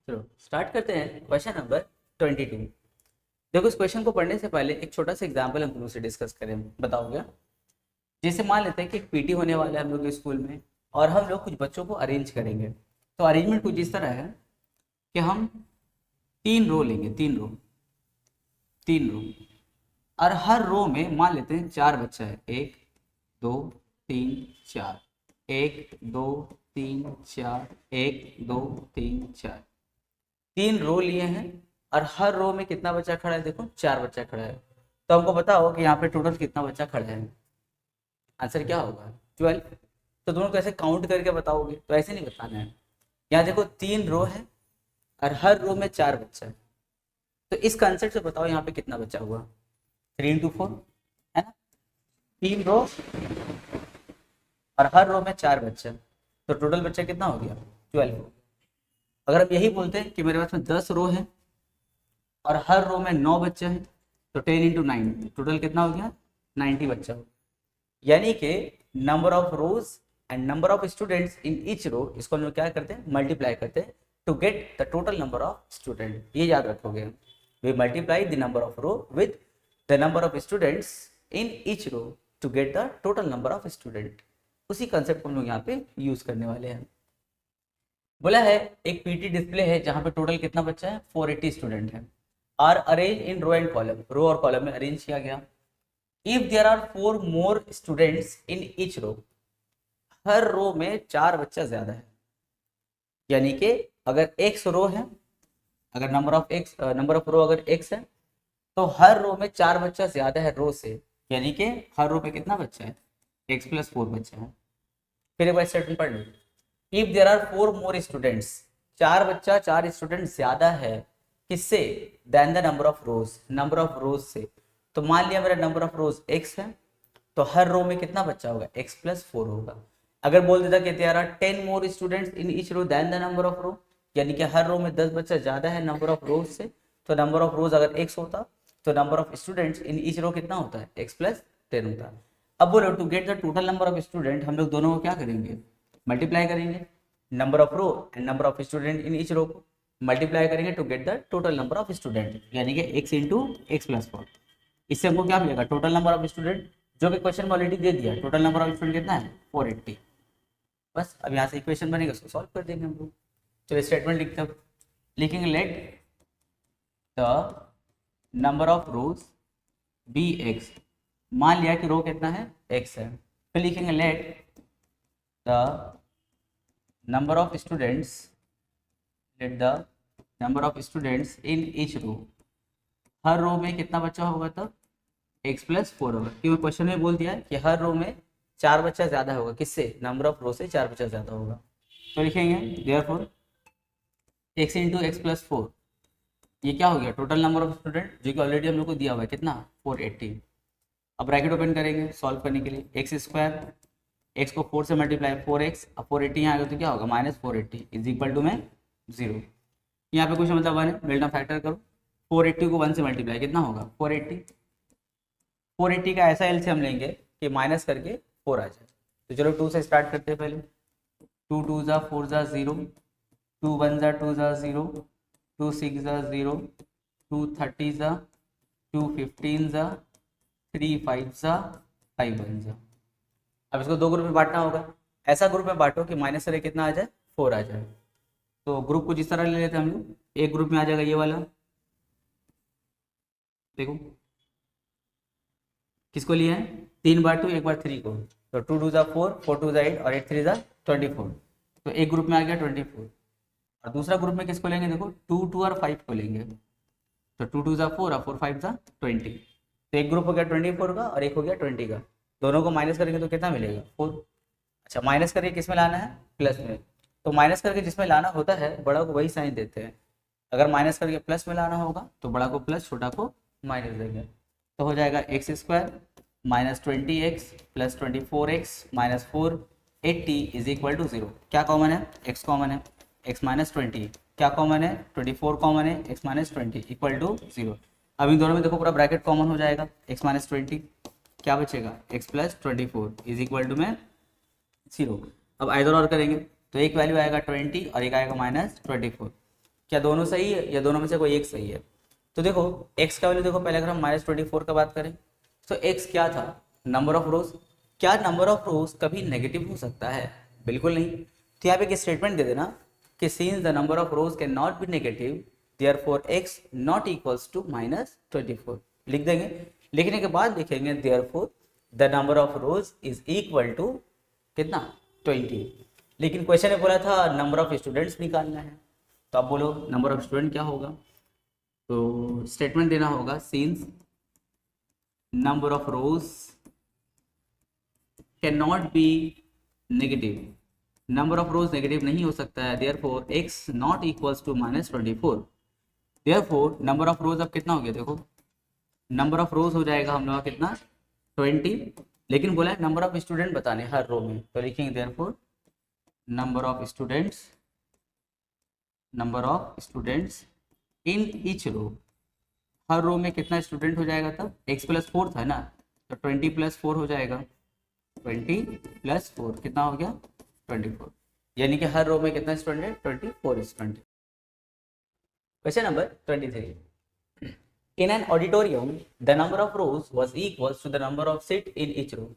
चलो स्टार्ट करते हैं क्वेश्चन नंबर 22। देखो इस क्वेश्चन को पढ़ने से पहले एक छोटा सा एग्जाम्पल हम लोग से डिस्कस करें, बताओगे? जैसे मान लेते हैं कि एक पीटी होने वाला है हम लोग के स्कूल में और हम लोग कुछ बच्चों को अरेंज करेंगे। तो अरेंजमेंट कुछ इस तरह है कि हम 3 रो लेंगे, 3 रो और हर रो में मान लेते हैं 4 बच्चा है। 1 2 3 4, 1 2 3 4, 1 2 3 4, 3 रो लिए हैं और हर रो में कितना बच्चा खड़ा है? देखो 4 बच्चा खड़ा है। तो हमको बताओ कि यहाँ पे टोटल कितना बच्चा खड़ा है। आंसर क्या होगा? 12। तो दोनों कैसे काउंट करके बताओगे? तो ऐसे नहीं बताना है। यहाँ देखो 3 रो है और हर रो में 4 बच्चा है। तो इस कंसेप्ट से बताओ यहाँ पे कितना बच्चा हुआ? 3 into 4 है ना। 3 रो और हर रो में 4 बच्चा, तो टोटल बच्चा कितना हो गया? 12। अगर हम यही बोलते हैं कि मेरे पास में 10 रो है और हर रो में 9 बच्चे हैं, तो 10 into 9 टोटल कितना हो गया? 90 बच्चा हो। यानी कि number of rows and number of students in each row, इसको हम लोग क्या करते हैं? मल्टीप्लाई करते हैं to get the total number of student. ये याद रखोगे, we multiply the number of row with the number of students in each row to get the total number of student. उसी कंसेप्ट को हम लोग यहाँ पे यूज करने वाले हैं। बोला है एक पीटी डिस्प्ले है जहां पे टोटल कितना बच्चा है? 480 स्टूडेंट है। Are arrange in row and column, row और कॉलम में अरेंज किया गया। If there are 4 more students in each row, हर रो में 4 बच्चा ज्यादा है। यानी कि अगर x रो है, अगर नंबर ऑफ रो अगर x है, तो हर रो में 4 बच्चा ज्यादा है रो से। यानी कि हर रो पे कितना बच्चा है? x+4 बच्चा है। फिर एक बार स्टेटमेंट पढ़ लो। If there are 4 more students, 4 बच्चा 4 स्टूडेंट ज्यादा है किससे? Then the number of rows से। तो मान लिया मेरा नंबर ऑफ रोज x है, तो हर रो में कितना बच्चा होगा? x+4 होगा। अगर बोल देता कि there are 10 more students in each row then the number of row, यानी कि हर रो में 10 बच्चा ज्यादा है नंबर ऑफ रोज से, तो नंबर ऑफ रोज अगर x होता तो number of students in each row कितना होता है? x+10 होता है। अब बोलो to get the total number of student, हम लोग दोनों को क्या करेंगे? मल्टीप्लाई करेंगे। Number of row and number of student in each row को मल्टीप्लाई करेंगे to get the total number of student, यानी कि x into x+4। इससे हमको क्या मिलेगा? टोटल नंबर ऑफ स्टूडेंट, जो कि क्वेश्चन में ऑलरेडी दे दिया। टोटल नंबर ऑफ स्टूडेंट कितना है? 480। बस अब यहाँ से इक्वेशन बनेगा, उसको सॉल्व कर देंगे हम लोग। चलो स्टेटमेंट लिखते हैं, लिखेंगे let the number of rows be x. मान लिया कि रो कितना है? x है। फिर लिखेंगे let the number of students, let the number of students in each row, हर रो में कितना बच्चा होगा? तब x+4 होगा, क्योंकि क्वेश्चन में बोल दिया है कि हर रो में 4 बच्चा ज्यादा होगा। किससे? नंबर ऑफ रो से 4 बच्चा ज्यादा होगा। तो लिखेंगे देयरफॉर x into x+4, ये क्या हो गया? टोटल नंबर ऑफ स्टूडेंट, जो कि ऑलरेडी हम लोग को दिया हुआ है कितना? 480। अब ब्रैकेट ओपन करेंगे सॉल्व करने के लिए। x², x को 4 से मल्टीप्लाई 4x, अब 480 यहाँ आएगा तो क्या होगा? -480 इज इक्वल टू में 0। यहाँ पे कुछ मतलब 1 है, मिल्टन फैक्टर करो। 480 को 1 से मल्टीप्लाई कितना होगा? 480। 480 का ऐसा एलसीएम लेंगे कि माइनस करके 4 आ जाए। तो चलो 2 से स्टार्ट करते हैं पहले। 2 2 ज़ा 4 ज़ा 0, 2 1 ज़ा 2 ज़ा 0, 2 6 ज़ा 0, 2 30 ज़ा, 2 15 ज़ा, 3 5 ज़ा, 5 1 ज़ा। अब इसको 2 ग्रुप में बांटना होगा। ऐसा ग्रुप में बांटो कि माइनस से कितना आ जाए? 4 आ जाए। तो ग्रुप को जिस तरह ले लेते हैं हम लोग, एक ग्रुप में आ जाएगा ये वाला, देखो किसको लिए हैं? 3 बार 2 1 बार 3 को। तो 2 2 ज़ा 4, 4 2 ज़ा 8 और 8 3 ज़ा 24। तो एक ग्रुप में आ गया 24। और दूसरा ग्रुप में किसको लेंगे? देखो 2 2 और 5 को लेंगे। तो 2 2 ज़ा 4 और 4 5 ज़ा 20। तो एक ग्रुप हो गया 24 का और एक हो गया 20 का। दोनों को माइनस करेंगे तो कितना मिलेगा? 4। अच्छा, माइनस करके किस में लाना है? प्लस में। तो माइनस करके जिसमें लाना होता है बड़ा को वही साइन देते हैं। अगर माइनस करके प्लस में लाना होगा तो बड़ा को प्लस, छोटा को माइनस देंगे। तो हो जाएगा x² -20x plus 24x minus 480 is equal to 0। क्या कॉमन है? x कॉमन है, x -20 क्या कॉमन है? 24 कॉमन है, x -20 इक्वल टू 0। अब इन दोनों में देखो पूरा ब्रैकेट कॉमन हो जाएगा। x -20 क्या बचेगा? x+24 इज इक्वल टू में 0। अब इधर और करेंगे तो एक वैल्यू आएगा 20 और एक आएगा -24। क्या दोनों सही है या दोनों में से कोई एक सही है? तो देखो x का वैल्यू देखो, पहले अगर हम -24 का बात करें तो x क्या था? नंबर ऑफ रोज। क्या नंबर ऑफ रोज कभी नेगेटिव हो सकता है? बिल्कुल नहीं। तो यहाँ पे एक स्टेटमेंट दे देना कि since the number of rows can not be negative therefore x not equals to -24 लिख देंगे। लिखने के बाद लिखेंगे therefore the number of rows is equal to कितना? 20। लेकिन क्वेश्चन में बोला था नंबर ऑफ स्टूडेंट्स निकालना है, तो आप बोलो नंबर ऑफ स्टूडेंट क्या होगा? तो स्टेटमेंट देना होगा since number of rows can not be negative, number of rows negative नहीं हो सकता है, therefore x not equals to -24। Therefore number of rows अब कितना हो गया? देखो नंबर ऑफ रोज हो जाएगा हम लोग का कितना? 20। लेकिन बोला है नंबर ऑफ स्टूडेंट बताने हर रो में, तो लिखेंगे therefore number of students in each row. हर रो में कितना स्टूडेंट हो जाएगा तब? x+4 था ना, तो 20+4 हो जाएगा। 20+4 कितना हो गया? 24। यानी कि हर रो में कितना स्टूडेंट है? 24 student. Question number 23। In an auditorium the number of rows was equals to the number of seat in each row.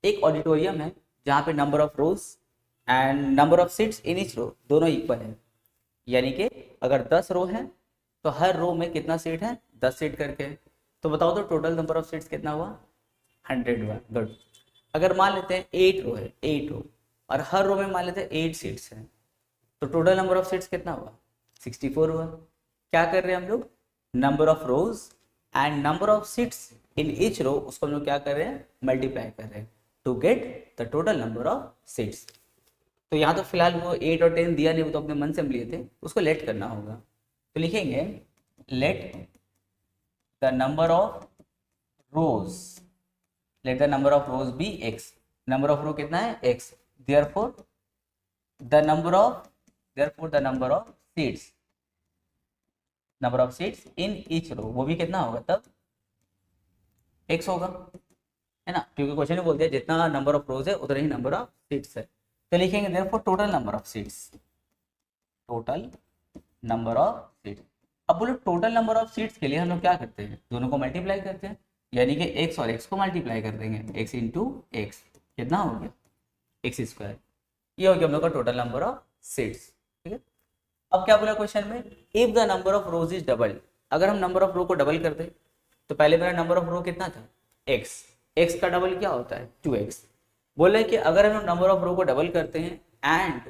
एक ऑडिटोरियम है जहाँ पे number of rows and number of seats in each row दोनों equal है। यानी कि अगर 10 रो है तो हर रो में कितना सीट है? 10 सीट करके। तो बताओ तो टोटल नंबर ऑफ सीट्स कितना हुआ? 100 हुआ। गुड। अगर मान लेते हैं 8 रो है, 8 रो, और हर रो में मान लेते हैं 8 सीट्स हैं, तो टोटल नंबर ऑफ सीट्स कितना हुआ? 64 हुआ। क्या कर रहे हैं हम लोग? Number of rows and number of seats in each row, उसको हम लोग क्या कर रहे हैं? मल्टीप्लाई कर रहे हैं to get the total number of seats. तो यहाँ तो फिलहाल वो 8 और 10 दिया नहीं, वो तो अपने मन से हम लिए थे, उसको लेट करना होगा। तो लिखेंगे let the number of rows, let the number of rows be x। Number of row कितना है? x। Therefore the number of seats in each row, वो भी कितना होगा तब? x होगा, है ना, क्योंकि क्वेश्चन में बोलते हैं जितना नंबर ऑफ रोज है उतना ही नंबर ऑफ सीट्स है। तो लिखेंगे therefore total number of seats, total number of seats. अब बोलो टोटल नंबर ऑफ सीट्स के लिए हम लोग क्या करते हैं? दोनों को मल्टीप्लाई करते हैं, यानी कि x और x को मल्टीप्लाई कर देंगे। x इंटू एक्स कितना हो गया? x²। ये हो गया हम लोग का टोटल नंबर ऑफ सीट्स। ठीक है। अब क्या बोला क्वेश्चन में? If the number of rows is double. अगर हम नंबर ऑफ रो को डबल कर दे तो पहले मेरा नंबर ऑफ रो कितना था? x। x का डबल क्या होता है? 2x। बोले कि अगर हम नंबर ऑफ रो को डबल करते हैं and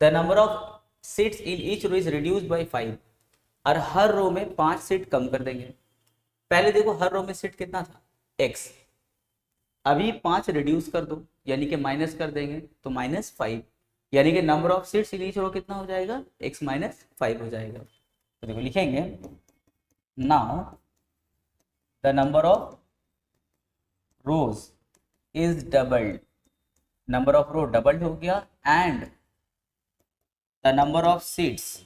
the number of seats in each row is reduced by 5, और हर रो में 5 सीट कम कर देंगे। पहले देखो हर रो में सीट कितना था? x। अभी 5 रिड्यूस कर दो यानी कि माइनस कर देंगे तो -5, यानी कि number of seats in each row कितना हो जाएगा? x - 5 हो जाएगा। तो देखो लिखेंगे now the number of rows is doubled, number of row doubled हो गया, and the number of seats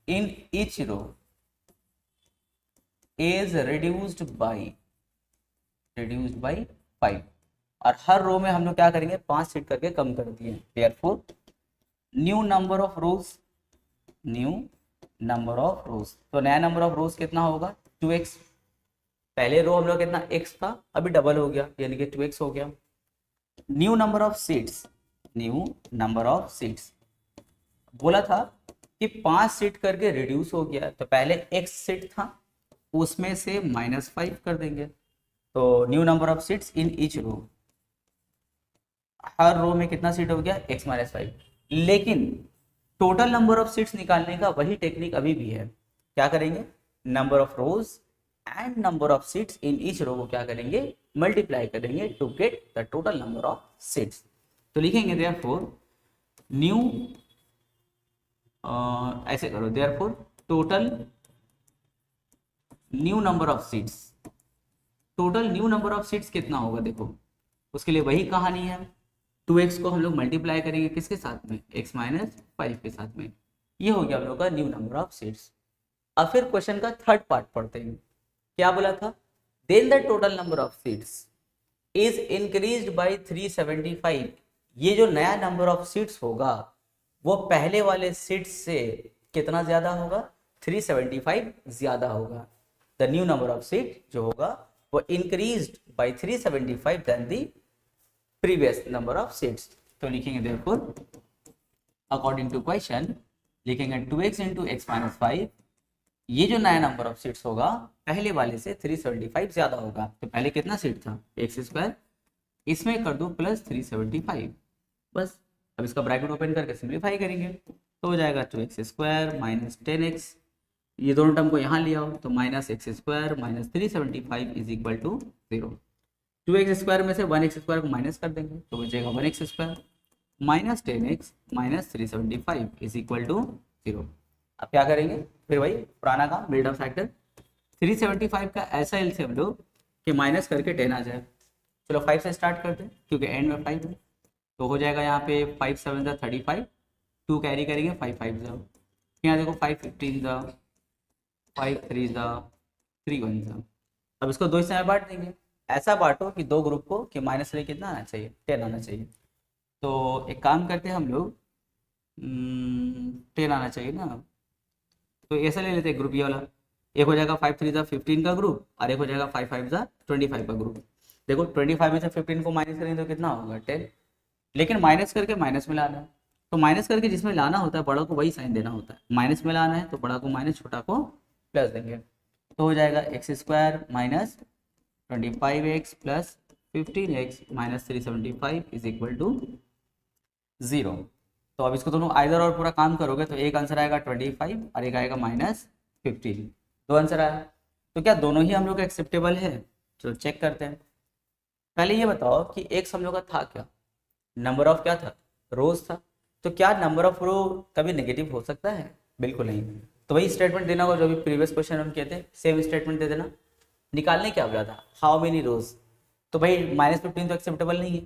in each row is reduced by 5, और हर रो में हम लोग क्या करेंगे? 5 सीट करके कम कर दिए। देयरफॉर न्यू नंबर ऑफ रोज, तो नया नंबर ऑफ रोज कितना होगा? 2x। पहले रो हम लोग कितना x था, अभी डबल हो गया यानी कि 2x हो गया। न्यू नंबर ऑफ सीट्स बोला था कि 5 सीट करके रिड्यूस हो गया, तो पहले x सीट था उसमें से -5 कर देंगे, तो new number of seats in each row, हर रो में कितना सीट हो गया? x - 5। लेकिन टोटल नंबर ऑफ सीट्स निकालने का वही टेक्निक अभी भी है। क्या करेंगे? Number of rows and number of seats in each row को क्या करेंगे? मल्टीप्लाई करेंगे to get the total number of seats. तो लिखेंगे देयरफॉर न्यू, ऐसे करो, therefore total new number of seats, total new number of seats कितना होगा? देखो उसके लिए वही कहानी है, 2x को हम लोग मल्टीप्लाई करेंगे किसके साथ में? x - 5 के साथ में। ये हो गया हम लोग का न्यू नंबर ऑफ सीट्स। अब फिर क्वेश्चन का थर्ड पार्ट पढ़ते हैं। क्या बोला था? Then the total number of seats is increased by 375। ये जो नया नंबर ऑफ सीट्स होगा वो पहले वाले सीट से कितना ज्यादा होगा, 375 ज्यादा होगा। The new number of seat जो होगा वो increased by 375 than the previous number of seats. तो लिखेंगे देयरफॉर अकॉर्डिंग टू क्वेश्चन, लिखेंगे 2x इंटू एक्स माइनस 5, ये जो नया नंबर ऑफ सीट्स होगा पहले वाले से 375 ज्यादा होगा। तो पहले कितना सीट था, एक्स स्क्वायर, इसमें कर दो प्लस 375, बस। अब इसका ब्रैकेट ओपन करके सिंप्लीफाई करेंगे तो हो जाएगा 2x स्क्वायर माइनस 10x, ये दोनों टर्म को यहाँ ले आओ तो minus x square minus 375 is equal to 0। 2x square में से 1x स्क्वायर को माइनस कर देंगे तो बचेगा 1x square minus 10x minus 375 is equal to 0। अब क्या करेंगे, फिर वही पुराना काम, मिड फैक्टर। 375 का ऐसा एलसीएम लो कि माइनस करके 10 आ जाए। चलो 5 से स्टार्ट करते हैं क्योंकि एंड में 5 है, तो हो जाएगा यहाँ पे 5 7 जा 35, 2 कैरी करेंगे 5 5 जा, यहाँ देखो 5 15 जा, 5 3 जा, 3 1 जा। अब इसको दो हिस्से में बांट देंगे, ऐसा बांटो कि दो ग्रुप को कि माइनस में कितना आना चाहिए, 10 आना चाहिए। तो एक काम करते हैं हम लोग, 10 आना चाहिए ना, तो ऐसा ले लेते हैं ग्रुप ये वाला। एक हो जाएगा 5 3 जा 15 का ग्रुप और एक हो जाएगा 5 5 जा 25 का ग्रुप। देखो 25 में से 15 को माइनस करेंगे तो कितना होगा 10, लेकिन माइनस करके माइनस में लाना है, तो माइनस करके जिसमें लाना होता है बड़ा को वही साइन देना होता है। माइनस में लाना है तो बड़ा को माइनस, छोटा को प्लस देंगे, तो हो जाएगा x square minus 25x plus 15x minus 375 is equal to 0। तो अब इसको दोनों आइदर और पूरा काम करोगे तो एक आंसर आएगा 25 और एक आएगा माइनस 15, दो आंसर आया। तो क्या दोनों ही हम लोग एक्सेप्टेबल है, चलो चेक करते हैं। पहले ये बताओ कि एक्स हम लोग का था क्या, नंबर ऑफ क्या था, रोज था। तो क्या नंबर ऑफ रो कभी नेगेटिव हो सकता है, बिल्कुल नहीं। तो वही स्टेटमेंट देना होगा जो भी प्रीवियस क्वेश्चन हम कहते हैं, सेम स्टेटमेंट दे देना। निकालने क्या बोला था, हाउ मेनी रोज, तो भाई माइनस 15 तो एक्सेप्टेबल नहीं है,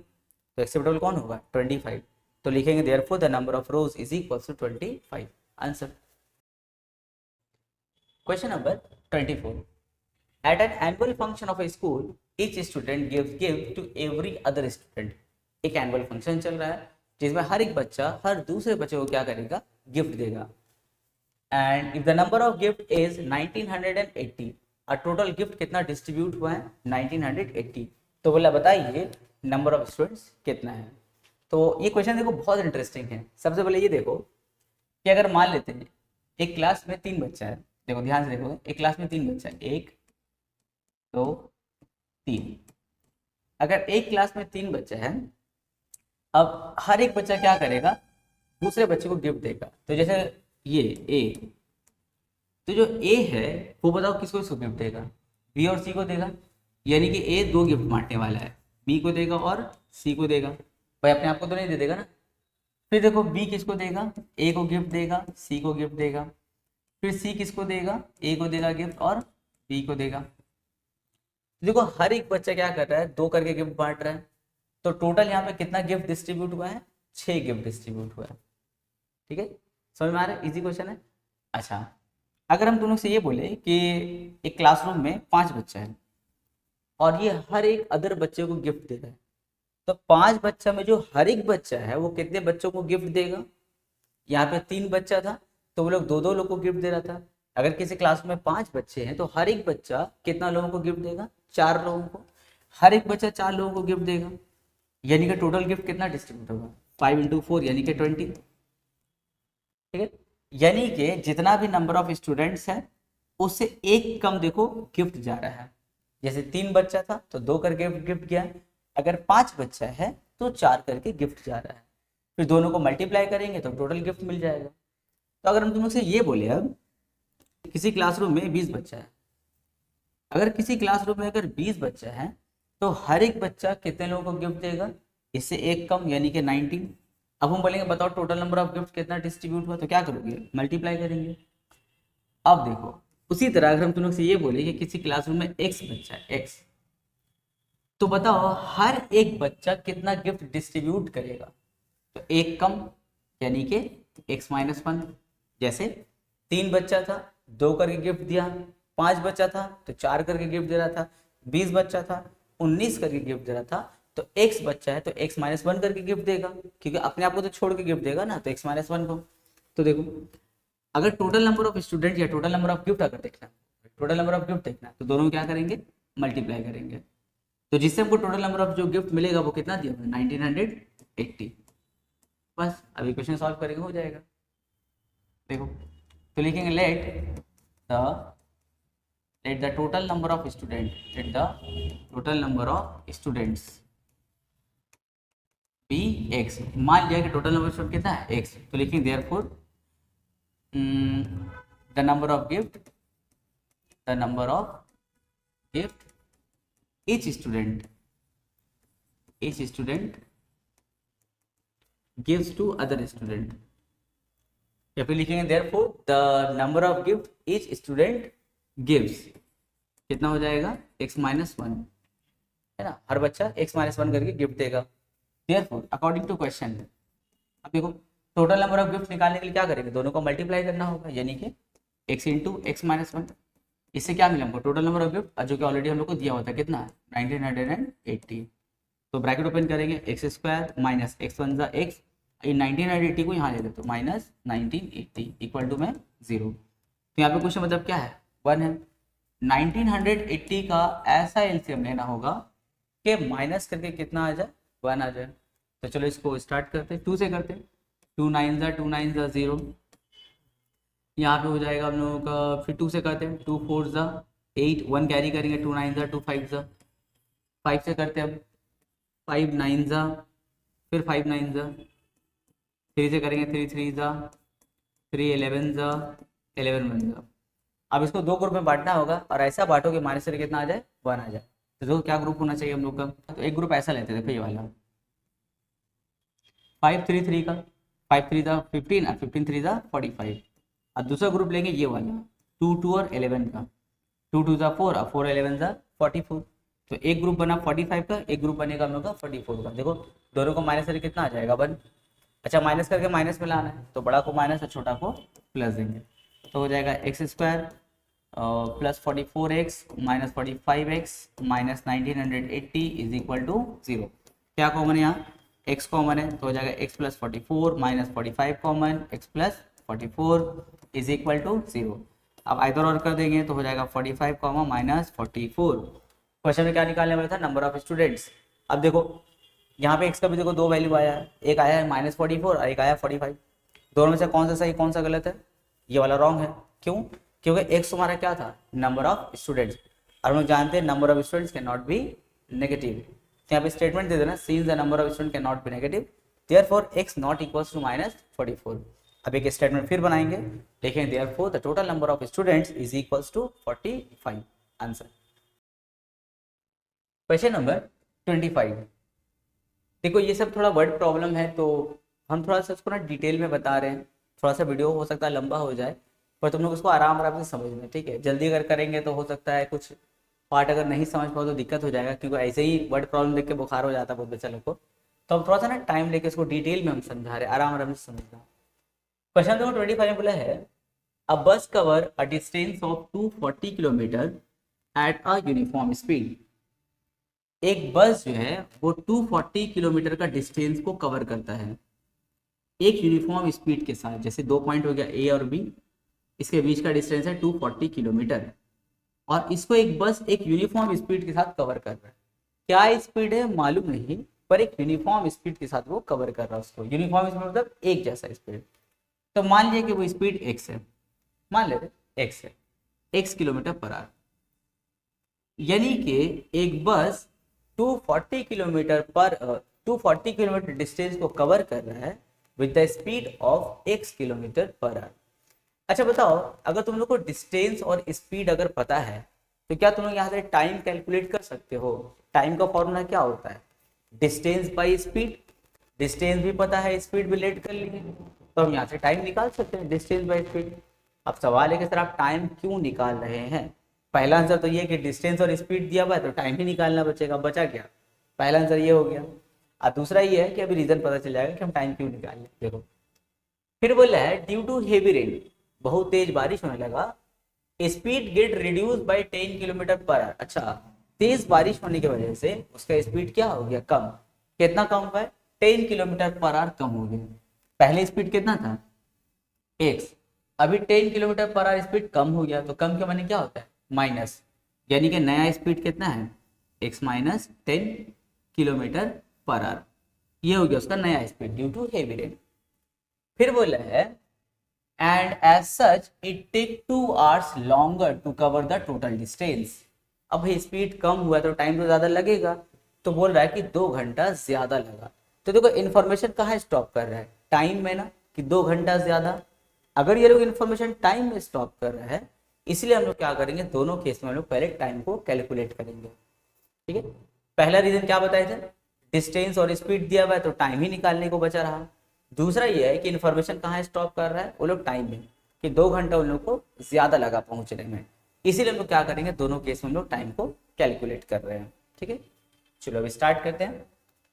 तो एक्सेप्टेबल कौन होगा 25। तो लिखेंगे therefore the number of rows is equal to 25, answer. Question number 24, at an annual function of a school each student gives gift to every other student. एक एनुअल फंक्शन चल रहा है जिसमें हर एक बच्चा हर दूसरे बच्चे को क्या करेगा, गिफ्ट देगा। And if the number of gift is 1980, और टोटल गिफ्ट कितना डिस्ट्रीब्यूट हुआ है 1980, तो बोला बताइए नंबर ऑफ स्टूडेंट्स कितना है। तो ये क्वेश्चन देखो बहुत इंटरेस्टिंग है। सबसे पहले ये देखो कि अगर मान लेते हैं एक क्लास में 3 बच्चा है, देखो ध्यान से देखो, एक क्लास में 3 बच्चा है, 1 2 3। अगर एक क्लास में 3 बच्चा है, अब हर एक बच्चा क्या करेगा, दूसरे बच्चे को गिफ्ट देगा। तो जैसे ये ए, तो जो ए है वो बताओ किसको किसको गिफ्ट देगा, बी और सी को देगा, यानी कि ए 2 गिफ्ट बांटने वाला है, बी को देगा और सी को देगा। भाई अपने आप को तो नहीं दे देगा ना। फिर देखो बी किसको देगा, ए को गिफ्ट देगा, सी को गिफ्ट देगा, फिर सी किसको देगा, ए को देगा गिफ्ट और बी को देगा। देखो हर एक बच्चा क्या कर रहा है, 2 करके गिफ्ट बांट रहा है। तो टोटल यहाँ पे कितना गिफ्ट डिस्ट्रीब्यूट हुआ है, 6 गिफ्ट डिस्ट्रीब्यूट हुआ है। ठीक है, समझ में आ रहा है, इजी क्वेश्चन है। अच्छा, अगर हम दोनों से ये बोले कि एक क्लासरूम में 5 बच्चा है और ये हर एक अदर बच्चे को गिफ्ट दे रहा है, तो 5 बच्चा में जो हर एक बच्चा है वो कितने बच्चों को गिफ्ट देगा। यहाँ पे 3 बच्चा था तो वो लोग 2-2 लोग को गिफ्ट दे रहा था। अगर किसी क्लास में 5 बच्चे हैं तो हर एक बच्चा कितना लोगों को गिफ्ट देगा, 4 लोगों को। हर एक बच्चा 4 लोगों को गिफ्ट देगा, यानी कि टोटल गिफ्ट कितना डिस्ट्रीब्यूट होगा, 5 × 4 यानी कि 20। ठीक है, यानी कि जितना भी नंबर ऑफ स्टूडेंट्स है उससे एक कम देखो गिफ्ट जा रहा है। जैसे 3 बच्चा था तो 2 करके गिफ्ट गया, अगर 5 बच्चा है तो 4 करके गिफ्ट जा रहा है। फिर दोनों को मल्टीप्लाई करेंगे तो टोटल गिफ्ट मिल जाएगा। तो अगर हम तुम से ये बोले अब किसी क्लासरूम में 20 बच्चा है, अगर किसी क्लासरूम में अगर 20 बच्चा है तो हर एक बच्चा कितने लोगों को गिफ्ट देगा, इससे एक कम यानी कि 19। अब हम बोलेंगे बताओ टोटल नंबर ऑफ गिफ्ट कितना डिस्ट्रीब्यूट हुआ, तो क्या करोगे, मल्टीप्लाई करेंगे। अब देखो उसी तरह अगर हम तुम से ये बोले कि किसी क्लासरूम में x बच्चा है, x, तो बताओ हर एक बच्चा कितना गिफ्ट डिस्ट्रीब्यूट करेगा, तो एक कम यानी कि x-1। जैसे 3 बच्चा था 2 करके गिफ्ट दिया, 5 बच्चा था तो 4 करके गिफ्ट दे रहा था, 20 बच्चा था 19 करके गिफ्ट दे रहा था, तो x बच्चा है तो x -1 करके गिफ्ट देगा, क्योंकि अपने आप को तो छोड़ के गिफ्ट देगा ना, तो x -1 को। तो देखो अगर टोटल नंबर ऑफ स्टूडेंट या टोटल नंबर ऑफ गिफ्ट अगर देखना है, टोटल नंबर ऑफ गिफ्ट देखना है, तो दोनों क्या करेंगे, मल्टीप्लाई करेंगे। तो जिससे हमको टोटल नंबर ऑफ जो गिफ्ट मिलेगा वो कितना दिया हुआ है, 1980। बस अभी क्वेश्चन सॉल्व करेंगे, हो जाएगा। देखो तो लिखेंगे let the total number of student, let the total number of students be x. मान लिया कि टोटल नंबर ऑफ स्टूडेंट कितना है, एक्स, तो लिखेंगे therefore the number of gift, the number of gift each student gives to other student, या फिर लिखेंगे therefore the number of gift each student gives, कितना हो जाएगा, x-1, है ना, हर बच्चा x-1 करके गिफ्ट देगा। therefore according to question, अब देखो टोटल नंबर ऑफ गिफ्ट निकालने के लिए क्या करेंगे, दोनों को मल्टीप्लाई करना होगा, यानी कि x इंटू x-1। इससे क्या मिला हमको, टोटल नंबर ऑफ गिफ्ट, जो कि ऑलरेडी हम लोग को दिया होता है, कितना है 1980। तो ब्रैकेट ओपन करेंगे, x² माइनस x1 ज़ा x, 1980 को यहाँ ले लेते तो माइनस 1980 इक्वल टू में 0। तो यहाँ पे क्वेश्चन मतलब क्या है, 1 है। 1980 का ऐसा एलसीएम लेना होगा कि माइनस करके कितना आ जाए, 1 आ जाए। तो चलो इसको स्टार्ट करते हैं, 2 से करते हैं। 2 9 ज़ा 0, यहाँ पे हो जाएगा हम लोगों का, फिर 2 से करते हैं, 2 4 ज़ा 8, 1 कैरी करेंगे, 2 9 ज़ा 2 5 ज़ा 5 से करते हैं अब, 5 9 ज़ा, फिर 5 9 ज़ा, 3 से करेंगे, 3 3 ज़ा 3 11 ज़ा 11 1 ज़ा। अब इसको 2 ग्रुप में बांटना होगा, और ऐसा बांटो कि माइनस से कितना आ जाए, 1 आ जाए। तो देखो क्या ग्रुप होना चाहिए हम लोग का, तो एक ग्रुप ऐसा लेते हैं, देखो ये वाला 5 3 3 का, 5 3 ज़ा 15 और 15 3 ज़ा 45। और दूसरा ग्रुप लेंगे ये वाला 2 2 और 11 का, 2 2 ज़ा 4 और 4 11 ज़ा 44। तो एक ग्रुप बना 45 का, एक ग्रुप बनेगा हम लोग का 44 का। देखो दोनों को माइनस करके कितना आ जाएगा, 1। अच्छा माइनस करके माइनस में लाना है, तो बड़ा को माइनस और छोटा को प्लस देंगे, तो हो जाएगा x² plus 44x minus 45x minus 1980 is equal to 0। क्या कॉमन है यहाँ, x कॉमन है, तो हो जाएगा x plus 44 minus 45 common, x plus 44 is equal to 0। अब इधर और कर देंगे तो हो जाएगा 45 कॉमा माइनस 44। क्वेश्चन में क्या निकालने वाला था, नंबर ऑफ स्टूडेंट्स। अब देखो यहाँ पे x का भी देखो 2 वैल्यू आया है, एक आया है -44 और एक आया 45। दोनों में से कौन सा सही कौन सा गलत है, ये वाला रॉन्ग है। क्यों, क्योंकि x हमारा क्या था, नंबर ऑफ स्टूडेंट्स, और हम लोग जानते हैं number of students can not be negative. तो यहाँ पे स्टेटमेंट दे देना, since the number of student can not be negative therefore x not equals to -44। अब एक स्टेटमेंट फिर बनाएंगे, देखें therefore the total number of students is equals to 45। Answer question number 25। देखो ये सब थोड़ा वर्ड प्रॉब्लम है, तो हम थोड़ा सा इसको ना डिटेल में बता रहे हैं, थोड़ा सा वीडियो हो सकता है लंबा हो जाए, पर तुम लोग उसको आराम आराम से समझना, ठीक है। जल्दी अगर करेंगे तो हो सकता है कुछ पार्ट अगर नहीं समझ पाओ तो दिक्कत हो जाएगा, क्योंकि ऐसे ही वर्ड प्रॉब्लम देख के बुखार हो जाता है बहुत बच्चा लोग को। तो हम थोड़ा सा ना टाइम लेके इसको डिटेल में हम समझा रहे हैं, आराम आराम से समझना। क्वेश्चन नंबर 25 में बोला है, अ बस cover a distance of 240 kilometre at a uniform speed. एक बस जो है वो 240 किलोमीटर का डिस्टेंस को कवर करता है एक यूनिफॉर्म स्पीड के साथ। जैसे 2 पॉइंट हो गया ए और बी, इसके बीच का डिस्टेंस है 240 किलोमीटर, और इसको एक बस एक यूनिफॉर्म स्पीड के साथ कवर कर रहा है। क्या स्पीड है मालूम नहीं, पर एक यूनिफॉर्म स्पीड के साथ वो कवर कर रहा है उसको। यूनिफॉर्म स्पीड मतलब एक जैसा स्पीड। तो मान लिया कि वो स्पीड x है, मान लेते x है, x किलोमीटर पर आवर, यानी कि एक बस 240 किलोमीटर डिस्टेंस को कवर कर रहा है with the speed of x kilometre per our. अच्छा बताओ, अगर तुम लोग को डिस्टेंस और स्पीड अगर पता है तो क्या तुम लोग यहाँ से टाइम कैलकुलेट कर सकते हो। टाइम का फॉर्मूला क्या होता है, डिस्टेंस बाई स्पीड। डिस्टेंस भी पता है, स्पीड भी लेट कर लिए, तो हम यहाँ से टाइम निकाल सकते हैं, डिस्टेंस बाई स्पीड। अब सवाल है कि सर आप टाइम क्यों निकाल रहे हैं। पहला आंसर तो ये कि डिस्टेंस और स्पीड दिया हुआ है तो टाइम ही निकालना बचेगा, बचा क्या, पहला आंसर ये हो गया। और दूसरा ये है कि अभी रीजन पता चल जाएगा कि हम टाइम क्यों निकाल रहे। देखो फिर बोला है, ड्यू टू हेवी रेन, बहुत तेज बारिश होने लगा, speed get reduce by 10 kilometre per our. अच्छा तेज बारिश होने की वजह से उसका स्पीड क्या हो गया, कम। कितना कम हुआ है, 10 किलोमीटर पर आवर कम हो गया। पहले स्पीड कितना था, एक्स, अभी 10 किलोमीटर पर आवर स्पीड कम हो गया, तो कम के माने क्या होता है, माइनस, यानी कि नया स्पीड कितना है, x minus 10 kilometre per hour. ये हो गया उसका नया speed due to heavy rain. फिर बोला है and as such it take 2 hours longer to cover the total distance. अब भाई स्पीड कम हुआ तो टाइम तो ज़्यादा लगेगा, तो बोल रहा है कि 2 घंटा ज़्यादा लगा। तो देखो इन्फॉर्मेशन कहाँ स्टॉप कर रहा है, टाइम में ना, कि 2 घंटा ज़्यादा। अगर ये लोग इन्फॉर्मेशन टाइम में स्टॉप कर रहा है, इसलिए हम लोग क्या करेंगे, दोनों केस में हम लोग पहले टाइम को कैलकुलेट करेंगे। ठीक है, पहला रीजन क्या बताया था, डिस्टेंस और स्पीड दिया हुआ है तो टाइम ही निकालने को बचा रहा। दूसरा ये है कि इन्फॉर्मेशन कहाँ स्टॉप कर रहा है, वो लोग टाइम में, कि 2 घंटा उन लोग को ज़्यादा लगा पहुंचने में, इसीलिए हम लोग क्या करेंगे, दोनों केस में हम लोग टाइम को कैलकुलेट कर रहे हैं। ठीक है, चलो अभी स्टार्ट करते हैं।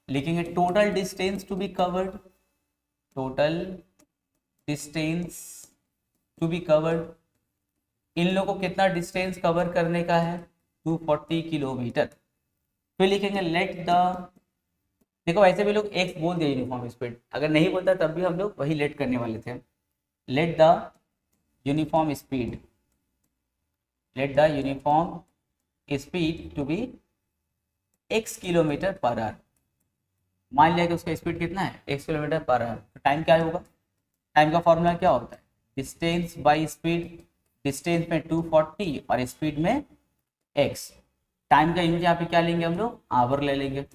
लिखेंगे total distance to be covered, total distance to be covered, इन लोगों को कितना डिस्टेंस कवर करने का है, 240 किलोमीटर। फिर लिखेंगे लेट द, देखो वैसे भी लोग एक्स बोल दिया यूनिफॉर्म स्पीड, अगर नहीं बोलता तब भी हम लोग वही लेट करने वाले थे। Let the uniform speed, let the uniform speed to be x kilometre per hour. मान लिया कि उसका स्पीड कितना है, x किलोमीटर पर आवर, तो टाइम क्या होगा, टाइम का फॉर्मूला क्या होता है, डिस्टेंस बाई स्पीड, डिस्टेंस में 240 और स्पीड में x। टाइम का यूनिट यहाँ पे क्या लेंगे हम लोग, आवर ले लेंगे।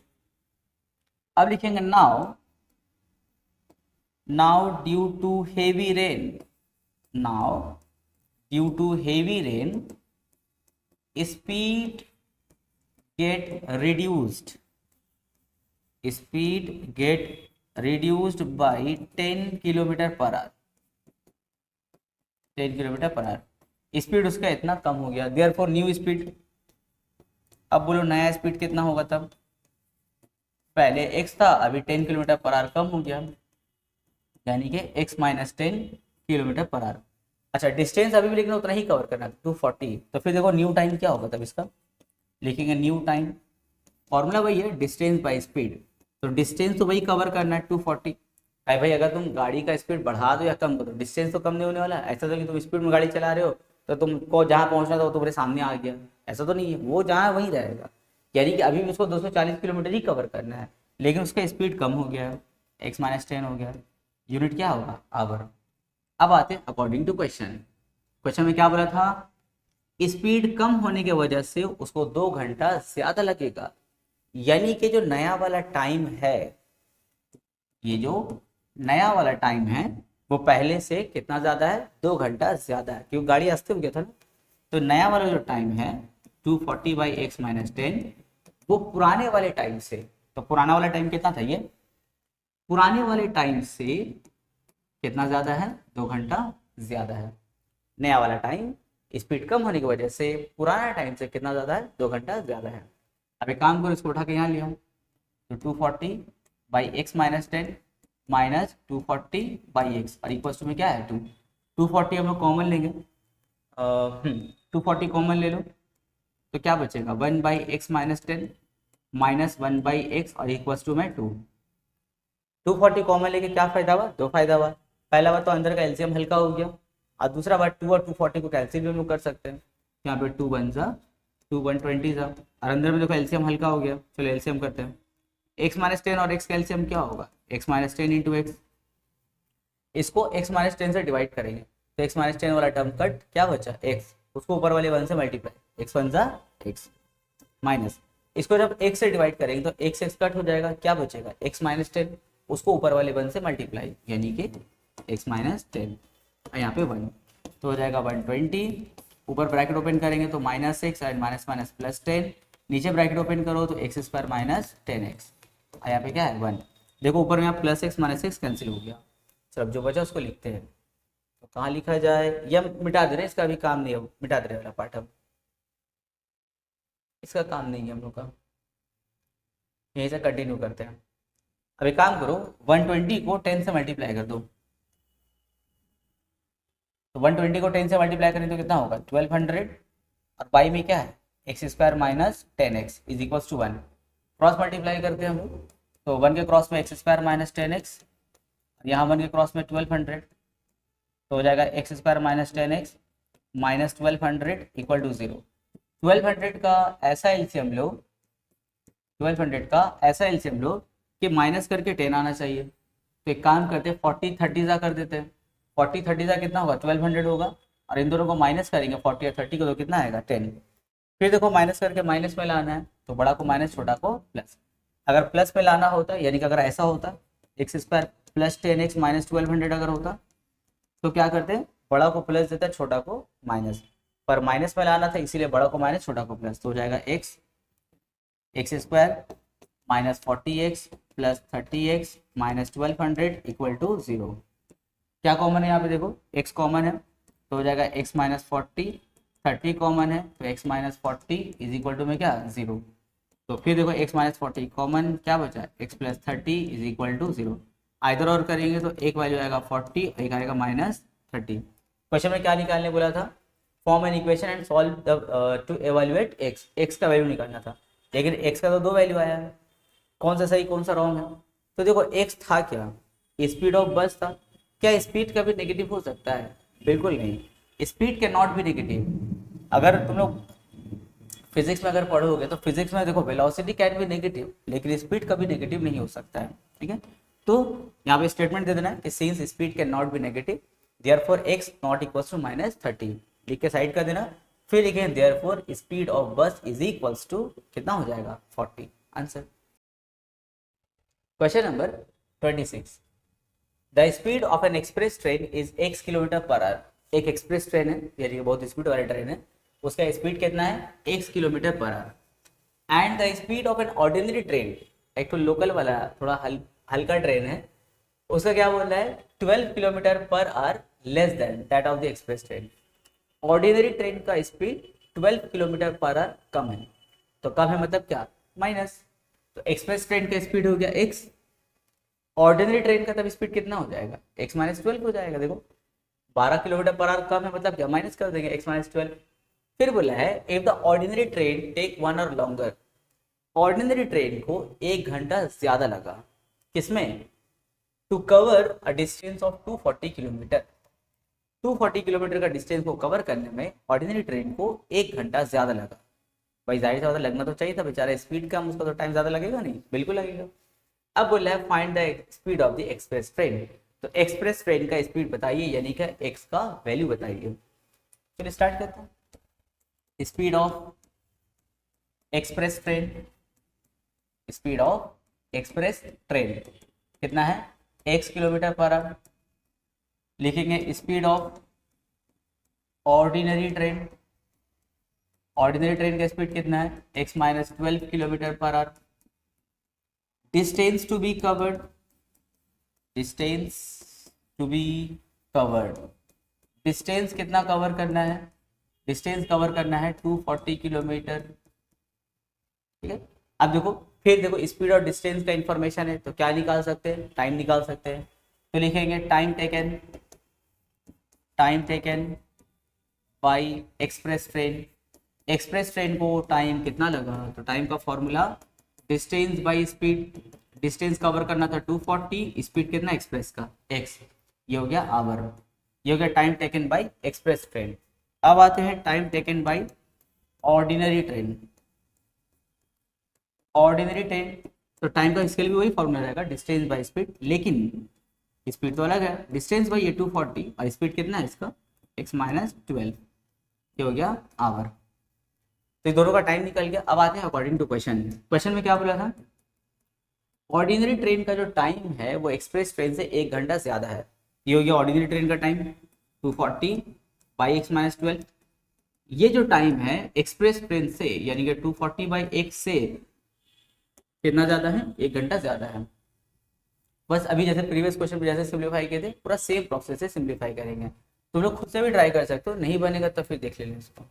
अब लिखेंगे now, now due to heavy rain, now due to heavy rain speed get reduced, speed get reduced by 10 kilometre per hour, 10 kilometre per hour, speed उसका इतना कम हो गया, देयरफॉर न्यू स्पीड। अब बोलो नया स्पीड कितना होगा, तब पहले x था, अभी 10 किलोमीटर पर आवर कम हो गया, यानी कि x minus 10 kilometre per our. अच्छा डिस्टेंस अभी भी लेकिन उतना ही कवर करना है 240, तो फिर देखो न्यू टाइम क्या होगा, तब इसका लिखेंगे न्यू टाइम, फॉर्मूला वही है डिस्टेंस बाय स्पीड, तो डिस्टेंस तो वही कवर करना है 240। भाई अगर तुम गाड़ी का स्पीड बढ़ा दो या कम करो, डिस्टेंस तो कम नहीं होने वाला। ऐसा तो कि तुम स्पीड में गाड़ी चला रहे हो तो तुमको जहाँ पहुँचना था वो तुम्हारे सामने आ गया, ऐसा तो नहीं है, वो जहाँ वहीं रहेगा। यानी कि अभी भी उसको 240 किलोमीटर ही कवर करना है, लेकिन उसका स्पीड कम हो गया है, x माइनस 10 हो गया, यूनिट क्या होगा, आवर। अब आते हैं अकॉर्डिंग टू क्वेश्चन, क्वेश्चन में क्या बोला था, स्पीड कम होने की वजह से उसको 2 घंटा ज्यादा लगेगा, यानी कि जो नया वाला टाइम है, ये जो नया वाला टाइम है वो पहले से कितना ज्यादा है, 2 घंटा ज्यादा है, क्योंकि गाड़ी आस्ते हो गया था ना। तो नया वाला जो टाइम है 240 बाई एक्स माइनस 10, वो पुराने वाले टाइम से, तो पुराना वाला टाइम कितना था, ये पुराने वाले टाइम से कितना ज्यादा है, 2 घंटा ज्यादा है। नया वाला टाइम स्पीड कम होने की वजह से पुराना टाइम से कितना ज़्यादा है, 2 घंटा ज़्यादा है। अब एक काम करो, इसको उठा के यहाँ लिया, तो 240 by x minus 10 minus 240 by x, और इक्वल्स टू में क्या है 2, 240 हम लोग कॉमन लेंगे, 240 कॉमन ले लो, तो क्या बचेगा 1 by x minus 10 minus 1 by x और इक्वल्स टू में 2। 240 कॉमन लेके क्या फायदा हुआ, 2 फायदा हुआ। पहला बात तो अंदर का एलसीएम हल्का हो गया, और दूसरा बात 2 और 240 को कैंसिल भी हम लोग कर सकते हैं, यहाँ पे 2 1 जा 2 120 जा, और अंदर में देखो एलसीएम हल्का हो गया। चलो एलसीएम करते हैं, x माइनस 10 और x का एलसीएम क्या होगा, x माइनस 10 इंटू एक्स, इसको x माइनस 10 से डिवाइड करेंगे तो x माइनस 10 वाला टर्म कट, क्या बचा x, उसको ऊपर वाले 1 से मल्टीप्लाई, x 1 जा x माइनस, इसको जब x से डिवाइड करेंगे तो x x कट हो जाएगा, क्या बचेगा x माइनस 10, उसको ऊपर वाले 1 से मल्टीप्लाई, यानी कि x माइनस 10, यहाँ पे 1, तो हो जाएगा 120, ऊपर ब्रैकेट ओपन करेंगे तो minus x and minus minus plus 10, नीचे ब्रैकेट ओपन करो तो एक्स स्क्वायर माइनस 10x, यहाँ पे क्या है 1। देखो ऊपर में आप plus x minus x cancel हो गया, सब जो बचा उसको लिखते हैं, तो कहाँ लिखा जाए, या मिटा दे रहे, इसका भी काम नहीं है, मिटा दे रहे वाला पार्ट, हम इसका काम नहीं है हम लोग का, यहीं से कंटिन्यू करते हैं। अब एक काम करो, 120 को 10 से मल्टीप्लाई कर दो, तो 120 को 10 से मल्टीप्लाई करें तो कितना होगा 1200, और बाई में क्या है x square minus 10x is equal to 1। Cross multiply करते हैं हम लोग, तो 1 के क्रॉस में एक्स स्क्वायर माइनस 10x, यहाँ 1 के क्रॉस में 1200, तो हो जाएगा x square minus 10x minus 1200 equal to 0। 1200 का ऐसा एलसीएम लो, 1200 का ऐसा एलसीएम लो कि माइनस करके 10 आना चाहिए। तो एक काम करते हैं 40 30 जा कर देते हैं। 40 30 जा कितना होगा 1200 होगा, और इन दोनों को माइनस करेंगे 40 और 30 को, तो कितना आएगा 10। फिर देखो माइनस करके माइनस में लाना है, तो बड़ा को माइनस छोटा को प्लस। अगर प्लस में लाना होता यानी कि अगर ऐसा होता x square plus 10x minus 1200 अगर होता तो क्या करते हैं, बड़ा को प्लस देता है छोटा को माइनस, पर माइनस में लाना था इसीलिए बड़ा को माइनस छोटा को प्लस, तो हो जाएगा x square minus 40x plus 30x minus 1200 equal to 0। क्या कॉमन है यहाँ पे, देखो x कॉमन है, तो हो जाएगा x माइनस 40, 30 कॉमन है तो x minus 40 is equal to में क्या 0। तो फिर देखो x माइनस 40 कॉमन, क्या बचा x plus 30 is equal to 0। Either और करेंगे तो एक वैल्यू आएगा 40 और एक आएगा माइनस 30। क्वेश्चन में क्या निकालने बोला था, form an equation and solve to evaluate x का वैल्यू निकालना था, लेकिन x का तो 2 वैल्यू आया है, कौन सा सही कौन सा रॉन्ग है। तो देखो x था क्या, स्पीड ऑफ बस था। क्या स्पीड कभी नेगेटिव हो सकता है, बिल्कुल नहीं, speed can not be negative. अगर तुम लोग फिजिक्स में अगर पढ़ोगे तो फिजिक्स में देखो वेलोसिटी कैन बी नेगेटिव, लेकिन स्पीड कभी नेगेटिव नहीं हो सकता है, ठीक है। तो यहाँ पे स्टेटमेंट दे देना है कि since speed can not be negative therefore x not equals to minus 30, लिख के साइड कर देना। फिर लिखे therefore speed of bus is equals to कितना हो जाएगा 40। Answer. Question number 26, the speed of an express train is x kilometre per hour. एक एक्सप्रेस ट्रेन है यानी बहुत स्पीड वाली ट्रेन है, उसका स्पीड कितना है x kilometre per our. And the speed of an ordinary train, एक तो लोकल वाला थोड़ा हल्का ट्रेन है, उसका क्या बोल रहा है 12 kilometre per our less than that of the express train. Ordinary train का स्पीड 12 किलोमीटर पर आवर कम है, तो कम है मतलब क्या माइनस, तो एक्सप्रेस ट्रेन का स्पीड हो गया x, ऑर्डिनरी ट्रेन का तब स्पीड कितना हो जाएगा x माइनस 12 हो जाएगा। देखो 12 किलोमीटर पर आवर कम है मतलब क्या माइनस कर देंगे x माइनस 12। फिर बोला है if the ordinary train take 1 hour longer, ordinary train को 1 घंटा ज्यादा लगा किसमें, to cover a distance of 240 kilometre. 240 kilometre का डिस्टेंस को कवर करने में ऑर्डिनरी ट्रेन को 1 घंटा ज्यादा लगा। भाई जाहिर सी बात है लगना तो चाहिए था, बेचारा स्पीड कम, उसका तो टाइम ज्यादा लगेगा नहीं, बिल्कुल लगेगा। अब बोला है find the speed of the express train, तो एक्सप्रेस ट्रेन का स्पीड बताइए यानी कि x का वैल्यू बताइए। चलिए स्टार्ट करते हैं। Speed of express train, speed of express train कितना है x किलोमीटर पर आवर। लिखेंगे speed of ordinary train, ordinary train का स्पीड कितना है x minus 12 kilometre per hour. Distance to be covered, distance to be covered, distance कितना cover करना है, distance cover करना है 240 किलोमीटर, ठीक है। अब देखो फिर देखो स्पीड और डिस्टेंस का इंफॉर्मेशन है तो क्या निकाल सकते हैं, टाइम निकाल सकते हैं। तो लिखेंगे time taken bye express train. Express train को टाइम कितना लगा, तो टाइम का formula distance by speed, distance cover करना था 240, स्पीड कितना एक्सप्रेस का x, ये हो गया आवर, ये हो गया time taken bye express train. अब आते हैं time taken by ordinary train. Ordinary train तो टाइम का इसके लिए भी वही फॉर्मूला रहेगा डिस्टेंस बाय स्पीड, लेकिन स्पीड तो अलग है, डिस्टेंस बाय ये 240 और स्पीड कितना है इसका x माइनस 12, ये हो गया आवर। तो दोनों का टाइम निकल गया। अब आते हैं अकॉर्डिंग टू क्वेश्चन। क्वेश्चन में क्या बोला था, ऑर्डिनरी ट्रेन का जो टाइम है वो एक्सप्रेस ट्रेन से 1 घंटा ज्यादा है, ये हो गया ऑर्डिनरी ट्रेन का टाइम 240 बाई x माइनस 12। ये जो टाइम है एक्सप्रेस ट्रेन से यानी कि 240 बाई x से कितना ज्यादा है 1 घंटा ज्यादा है। बस अभी जैसे प्रीवियस क्वेश्चन में जैसे सिंप्लीफाई किए थे पूरा सेम प्रोसेस से सिंप्लीफाई करेंगे। तुम लोग खुद से भी ट्राई कर सकते हो, नहीं बनेगा तो फिर देख लेना इसको।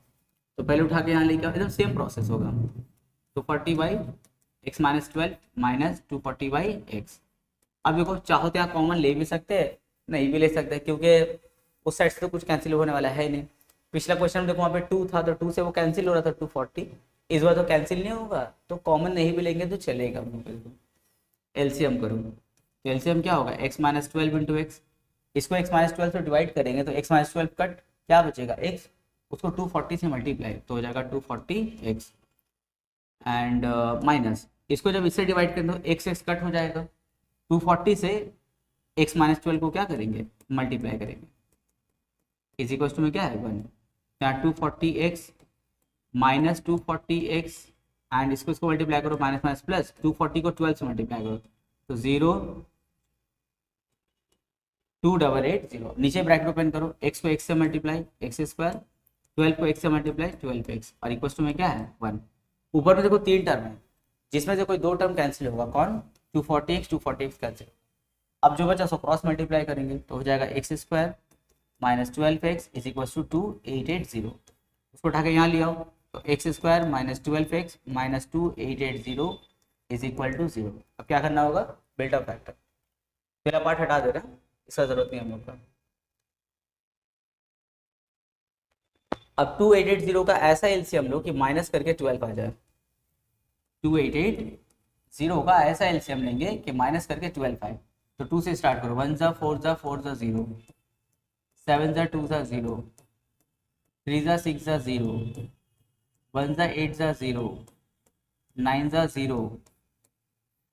तो पहले उठा के यहाँ लेके एकदम सेम प्रोसेस होगा 240 by x minus 12 minus 240 by x। अब देखो चाहो तो यहाँ कॉमन ले भी सकते हैं, नहीं भी ले सकते हैं, क्योंकि उस साइड से तो कुछ कैंसिल होने वाला है नहीं। पिछला क्वेश्चन में देखो वहाँ पे 2 था तो 2 से वो कैंसिल हो रहा था 240, इस बार तो कैंसिल नहीं होगा, तो कॉमन नहीं भी लेंगे तो चलेगा। एलसीएम करो तो एलसीएम क्या होगा, x माइनस 12 इंटू एक्स, इसको x माइनस 12 से डिवाइड करेंगे तो x माइनस 12 कट, क्या बचेगा x, उसको 240 से मल्टीप्लाई तो हो जाएगा 240x एंड माइनस, इसको जब इससे डिवाइड करें तो x कट हो जाएगा, 240 से x माइनस 12 को क्या करेंगे, मल्टीप्लाई करेंगे, इज इक्वल टू में क्या है 1, यहाँ 240x माइनस 240x एंड इसको मल्टीप्लाई करो माइनस माइनस प्लस, 240 को 12 से मल्टीप्लाई करो तो 0 2880, नीचे ब्रैकेट ओपन करो, x को x से मल्टीप्लाई x स्क्वायर, 12 को x से मल्टीप्लाई 12x और इक्वल टू में क्या है 1। ऊपर में देखो 3 टर्म है जिसमें से कोई 2 टर्म कैंसिल होगा, कौन, 240x कैंसिल। अब जो बचा सो क्रॉस मल्टीप्लाई करेंगे तो हो जाएगा x square minus 12x is equal to 2880, उसको उठा के यहाँ ले आओ तो x square minus 12x minus 2880 is equal to 0। अब क्या करना होगा, बिल्ट अप फैक्टर, पहला पार्ट हटा दे रहा है, इसका जरूरत नहीं हम लोग का। अब 2880 का ऐसा एलसीएम लो कि माइनस करके 12 आ जाए, 2880 का ऐसा एलसीएम लेंगे कि माइनस करके 12 आए, तो 2 से स्टार्ट करो, 1 जा 4 जा 4 जा 0, 7 जा 2 जा 0, 3 जा 6 जा 0, 1 जा 8 जा 0, 9 जा 0,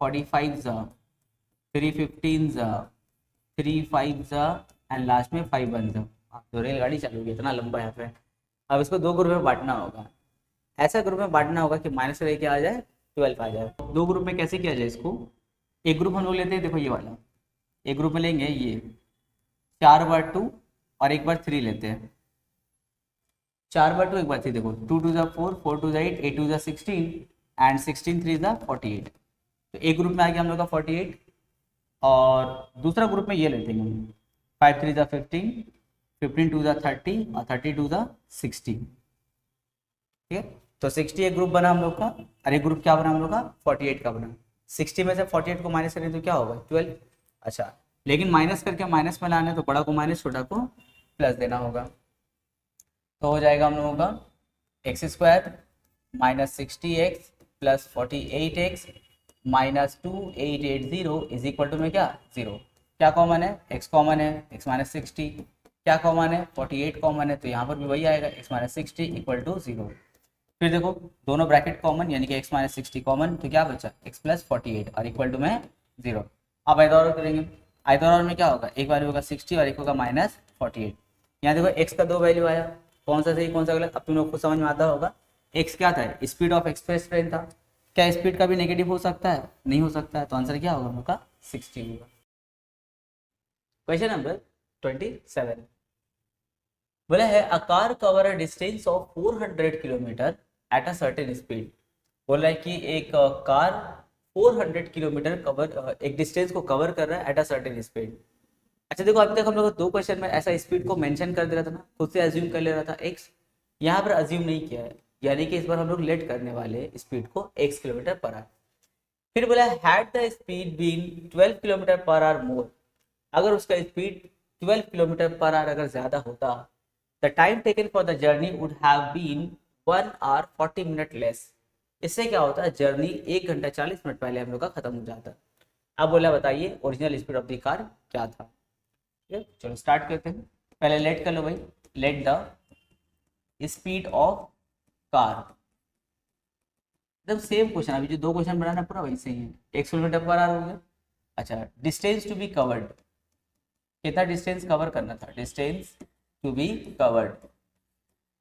45 जा, 3 15 जा, 3 5 जा एंड लास्ट में 5 1 जा। तो रेलगाड़ी चलोगी, इतना लंबा है पे। अब इसको 2 ग्रुप में बांटना होगा, ऐसा ग्रुप में बांटना होगा कि माइनस करके क्या आ जाए 12 आ जाए। 2 ग्रुप में कैसे किया जाए इसको, एक ग्रुप हम लोग लेते हैं, देखो ये वाला, एक ग्रुप में लेंगे ये 4 बार 2 और 1 बार 3 लेते हैं, 4 बार 2 1 बार 3, देखो 2 2 जा 4, 4 2 जा 8, 8 2 जा 16 एंड 16 3 जा 48, तो एक ग्रुप में आ गया हम लोग का 48। और दूसरा ग्रुप में ये लेते हैं हम, 5 3 जा 15, 15 2 जा 30 और 30 2 जा 60, ठीक है। तो 60 एक ग्रुप बना हम लोग का, और एक ग्रुप क्या बना हम लोग का 48 का बना। 60 में से 48 को माइनस करें तो क्या होगा 12। अच्छा, लेकिन माइनस करके माइनस में लाना है तो बड़ा को माइनस छोटा को प्लस देना होगा, तो हो जाएगा हम लोगों का x square minus 60x plus 48x minus 2880 is equal to में क्या 0। क्या कॉमन है, x कॉमन है, x माइनस 60, क्या कॉमन है 48 कॉमन है, तो यहाँ पर भी वही आएगा x माइनस 60 इक्वल टू 0। फिर देखो दोनों ब्रैकेट कॉमन यानी कि x माइनस 60 कॉमन, तो क्या बचा x प्लस 48 और इक्वल टू में 0। अब आइदर करेंगे, आइदर में क्या होगा, एक वैल्यू होगा 60 और एक होगा माइनस 48। यहाँ देखो x का 2 वैल्यू आया, कौन सा सही कौन सा गलत अब तुम लोग को समझ में आता होगा। x क्या था, स्पीड ऑफ एक्सप्रेस ट्रेन था, क्या स्पीड का भी नेगेटिव हो सकता है, नहीं हो सकता है, तो आंसर क्या होगा हम लोग का 60 होगा। क्वेश्चन नंबर 27 बोला है a car cover a distance of 400 kilometre at a certain speed. बोल रहा है कि एक कार 400 किलोमीटर कवर, एक डिस्टेंस को कवर कर रहा है एट अ सर्टेन स्पीड। अच्छा देखो अभी तक हम लोग 2 क्वेश्चन में ऐसा स्पीड को मेंशन कर दे रहा था ना, खुद से अज्यूम कर ले रहा था x, यहाँ पर अज्यूम नहीं किया है, यानी कि इस बार हम लोग लेट करने वाले स्पीड को x किलोमीटर पर आवर। फिर बोला had the speed been 12 kilometre per hour more, अगर उसका स्पीड 12 किलोमीटर पर आवर अगर ज्यादा होता, the time taken for the journey would have been 1 hour 40 minute less. इससे क्या होता है, जर्नी 1 घंटा 40 मिनट पहले हम लोग का खत्म हो जाता। अब बोला बताइए original speed of the car क्या था। ठीक है, चलो स्टार्ट करते हैं। पहले लेट कर लो भाई, late the speed of car, एकदम सेम क्वेश्चन, अभी जो 2 क्वेश्चन बनाना पूरा वैसे ही है। 1 किलोमीटर पर आवर हो गया। अच्छा, डिस्टेंस टू बी कवर्ड, कितना डिस्टेंस कवर करना था, distance to be covered,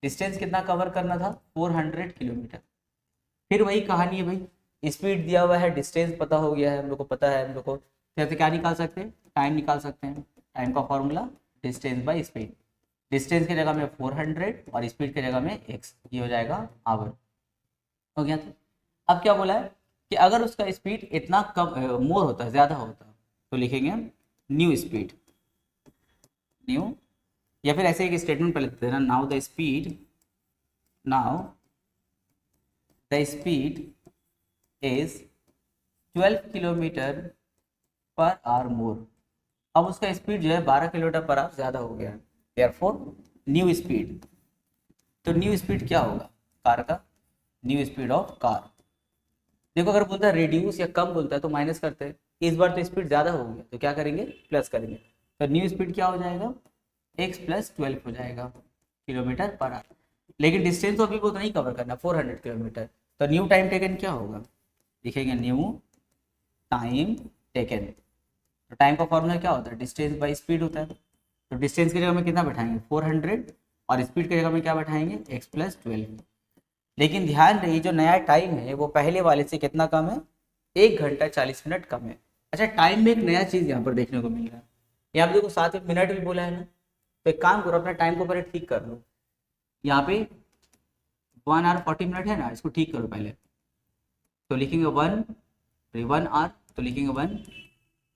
distance कितना कवर करना था 400 किलोमीटर। फिर वही कहानी है भाई, स्पीड दिया हुआ है, डिस्टेंस पता हो गया है, हम लोग को पता है, हम लोग को फिर क्या निकाल सकते हैं, टाइम निकाल सकते हैं। टाइम का formula distance by speed, distance की जगह में 400 और स्पीड की जगह में x, ये हो जाएगा आवर, हो गया। तो अब क्या बोला है कि अगर उसका स्पीड इतना कम मोर होता, ज्यादा होता, तो लिखेंगे हम न्यू स्पीड, न्यू, या फिर ऐसे एक स्टेटमेंट पर लिखते हैं ना, now the speed is 12 kilometre per hour more. अब उसका स्पीड जो है 12 किलोमीटर पर आवर ज्यादा हो गया है, देयरफॉर न्यू स्पीड तो न्यू स्पीड क्या होगा कार का, न्यू स्पीड ऑफ कार। देखो अगर बोलता है रिड्यूस या कम बोलता है तो माइनस करते हैं, इस बार तो स्पीड ज़्यादा हो गया तो क्या करेंगे, प्लस करेंगे। तो न्यू स्पीड क्या हो जाएगा, x + 12 हो जाएगा किलोमीटर पर आवर। लेकिन डिस्टेंस तो अभी वो तो नहीं कवर करना, 400 किलोमीटर। तो न्यू टाइम टेकन क्या होगा, लिखेंगे न्यू टाइम टेकन। तो टाइम का फॉर्मूला क्या होता है, डिस्टेंस बाई स्पीड होता है। तो डिस्टेंस की जगह में कितना बैठाएंगे 400 और स्पीड की जगह में क्या बैठाएंगे x + 12। लेकिन ध्यान रही जो नया टाइम है वो पहले वाले से कितना कम है, 1 घंटा 40 मिनट कम है। अच्छा टाइम में एक नया चीज़ यहाँ पर देखने को मिल रहा है, यहाँ पे देखो साथ में मिनट भी बोला है ना, तो एक काम करो अपना टाइम को पहले ठीक कर लो। यहाँ पे 1 आवर 40 मिनट है ना, इसको ठीक करो पहले। तो लिखेंगे 1 आवर, तो लिखेंगे 1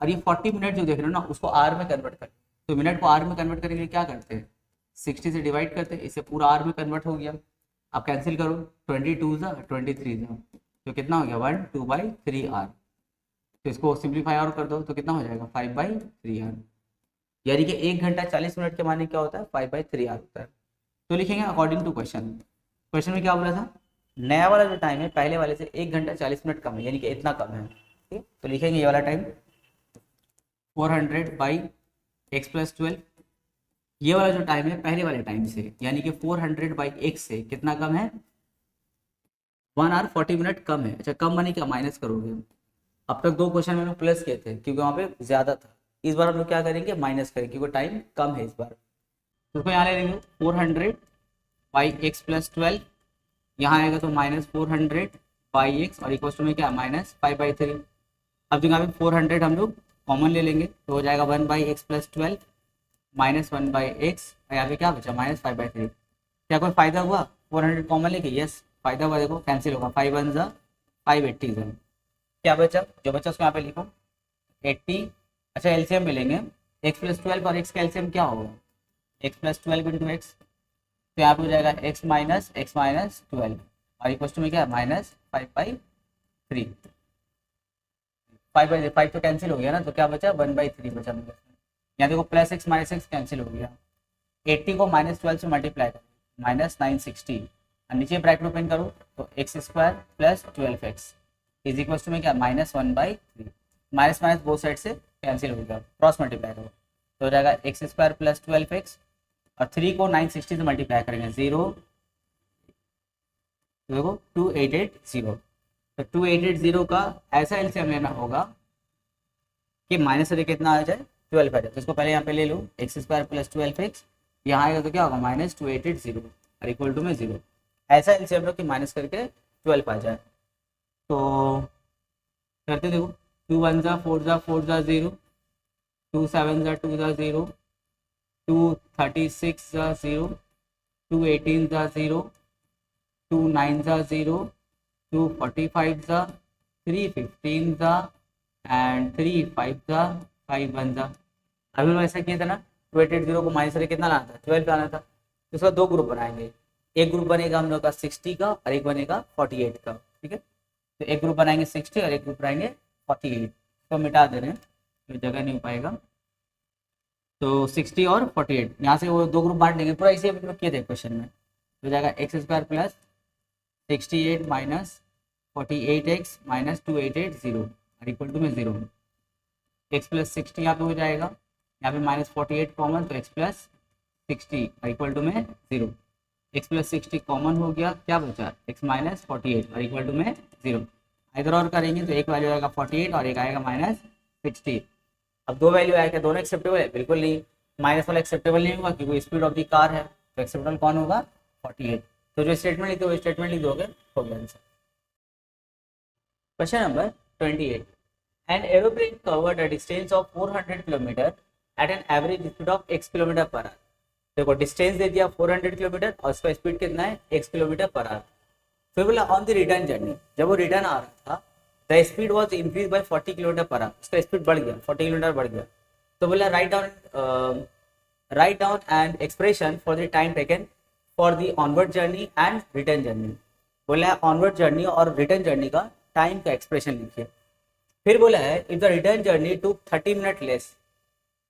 और ये 40 मिनट जो देख रहे हो ना उसको आर में कन्वर्ट कर। तो मिनट को आर में कन्वर्ट करने के लिए क्या करते हैं, 60 से डिवाइड करते हैं, इससे पूरा आर में कन्वर्ट हो गया। अब कैंसिल करो, 22 ज़ा 23 ज़ा, तो कितना हो गया 1/2/3 आर। तो इसको सिंप्लीफाई और कर दो तो कितना हो जाएगा 5/3 आर। यानी कि 1 घंटा 40 मिनट के माने क्या होता है 5/3 आर होता है। तो लिखेंगे अकॉर्डिंग टू क्वेश्चन, क्वेश्चन में क्या बोला था, नया वाला जो टाइम है पहले वाले से 1 घंटा 40 मिनट कम है, यानी कि इतना कम है। ठीक, तो लिखेंगे ये वाला टाइम 400/x + 12। ये वाला जो टाइम है पहले वाले टाइम से यानी कि 400/x से कितना कम है, 1 आवर 40 मिनट कम है। अच्छा कम माने क्या, माइनस करोगे। अब तक 2 क्वेश्चन में प्लस किए थे क्योंकि वहाँ पे ज़्यादा था, इस बार हम लोग क्या करेंगे माइनस करेंगे क्योंकि टाइम कम है इस बार। तो इसको यहाँ ले लेंगे 400/x + 12, यहाँ आएगा तो -400/x और इक्वल टू में क्या -5/3। अब जो यहाँ पे 400 हम लोग कॉमन ले लेंगे तो हो जाएगा 1/x + 12 -1/x, यहाँ पे क्या बचा -5/3। क्या कोई फायदा हुआ 400 कॉमन लेके, यस फायदा हुआ। देखो कैंसिल होगा, 5 1 ज़ा 580 क्या बचा, जो बचा उसको यहाँ पे लिखो 80। अच्छा एलसीएम मिलेंगे, x + 12 और x का एलसीएम क्या होगा, x + 12 × x, तो यहाँ पे हो जाएगा x - 12 और इक्वल टू में क्या -5/3। 5/5 तो कैंसिल हो गया ना, तो क्या बचा 1/3 बचा मेरे। यहाँ देखो +x - x कैंसिल हो गया, 80 को -12 से मल्टीप्लाई करो -960 और नीचे ब्रैकेट ओपन करो तो x² + 12x is equal to में क्या -1/3। माइनस माइनस बोथ साइड से कैंसिल हो गया, क्रॉस मल्टीप्लाई करो तो हो जाएगा x² + 12x और 3 को 960 से मल्टीप्लाई करेंगे 0 देखो 2880। तो 2880 का ऐसा एलसीएम लेना होगा कि माइनस से कितना आ जाए 12 आ जाए। तो इसको पहले यहाँ पे ले लो x² + 12x, यहाँ आएगा तो क्या होगा -2880 और इक्वल टू में 0। ऐसा एलसीएम लो कि माइनस करके 12 आ जाए। तो करते देखो 2 1 ज़ा 4 ज़ा 4 ज़ा 0, 2 7 ज़ा 2 ज़ा 0, 2 36 ज़ा 0, 2 18 ज़ा 0, 2 9 ज़ा 0, 2 45 ज़ा, 3 15 ज़ा एंड 3 5 ज़ा 5 1 ज़ा। अभी हम ऐसा किया था ना 280 को माइनस करके कितना लाना था 12 पे आना था। तो इसका 2 ग्रुप बनाएंगे, एक ग्रुप बनेगा हम लोग का 60 का और एक बनेगा 48 का। ठीक है, तो एक ग्रुप बनाएंगे 60 और एक ग्रुप बनाएंगे 48। तो मिटा दे रहे हैं तो जगह नहीं हो पाएगा, तो 60 और 48 यहाँ से वो 2 ग्रुप बांट देंगे। पूरा इसे हम लोग किए थे क्वेश्चन में, तो जाएगा x² + 68 - 48x - 2880 और इक्वल टू में 0। x + 60 यहाँ पे हो जाएगा, यहाँ पे -48 कॉमन तो x + 60 और इक्वल टू में 0। x + 60 कॉमन हो गया, क्या बचा x - 48 और इक्वल टू में 0। इधर और करेंगे तो एक वैल्यू आएगा 48 और एक आएगा -60। अब 2 वैल्यू आएगा, दोनों एक्सेप्टेबल है, बिल्कुल नहीं। माइनस वाला एक्सेप्टेबल नहीं होगा क्योंकि स्पीड ऑफ द कार है, तो एक्सेप्टेबल कौन होगा 48। तो जो स्टेटमेंट लिखते हो स्टेटमेंट लिख दोगे हो गया answer. Question number 28, an aeroplane covered a distance of 400 kilometre at an average speed of x km/h। देखो डिस्टेंस दे दिया 400 किलोमीटर और उसका स्पीड कितना है x km/h। फिर बोला ऑन द रिटर्न जर्नी, जब वो रिटर्न आ रहा था the speed was increase by 40 km/h, उसका स्पीड बढ़ गया 40 किलोमीटर बढ़ गया। तो बोला write down an expression for the time taken for the onward journey and return journey. बोला है ऑनवर्ड जर्नी और रिटर्न जर्नी का टाइम का एक्सप्रेशन लिखिए। फिर बोला है if the return journey to 30 minute less,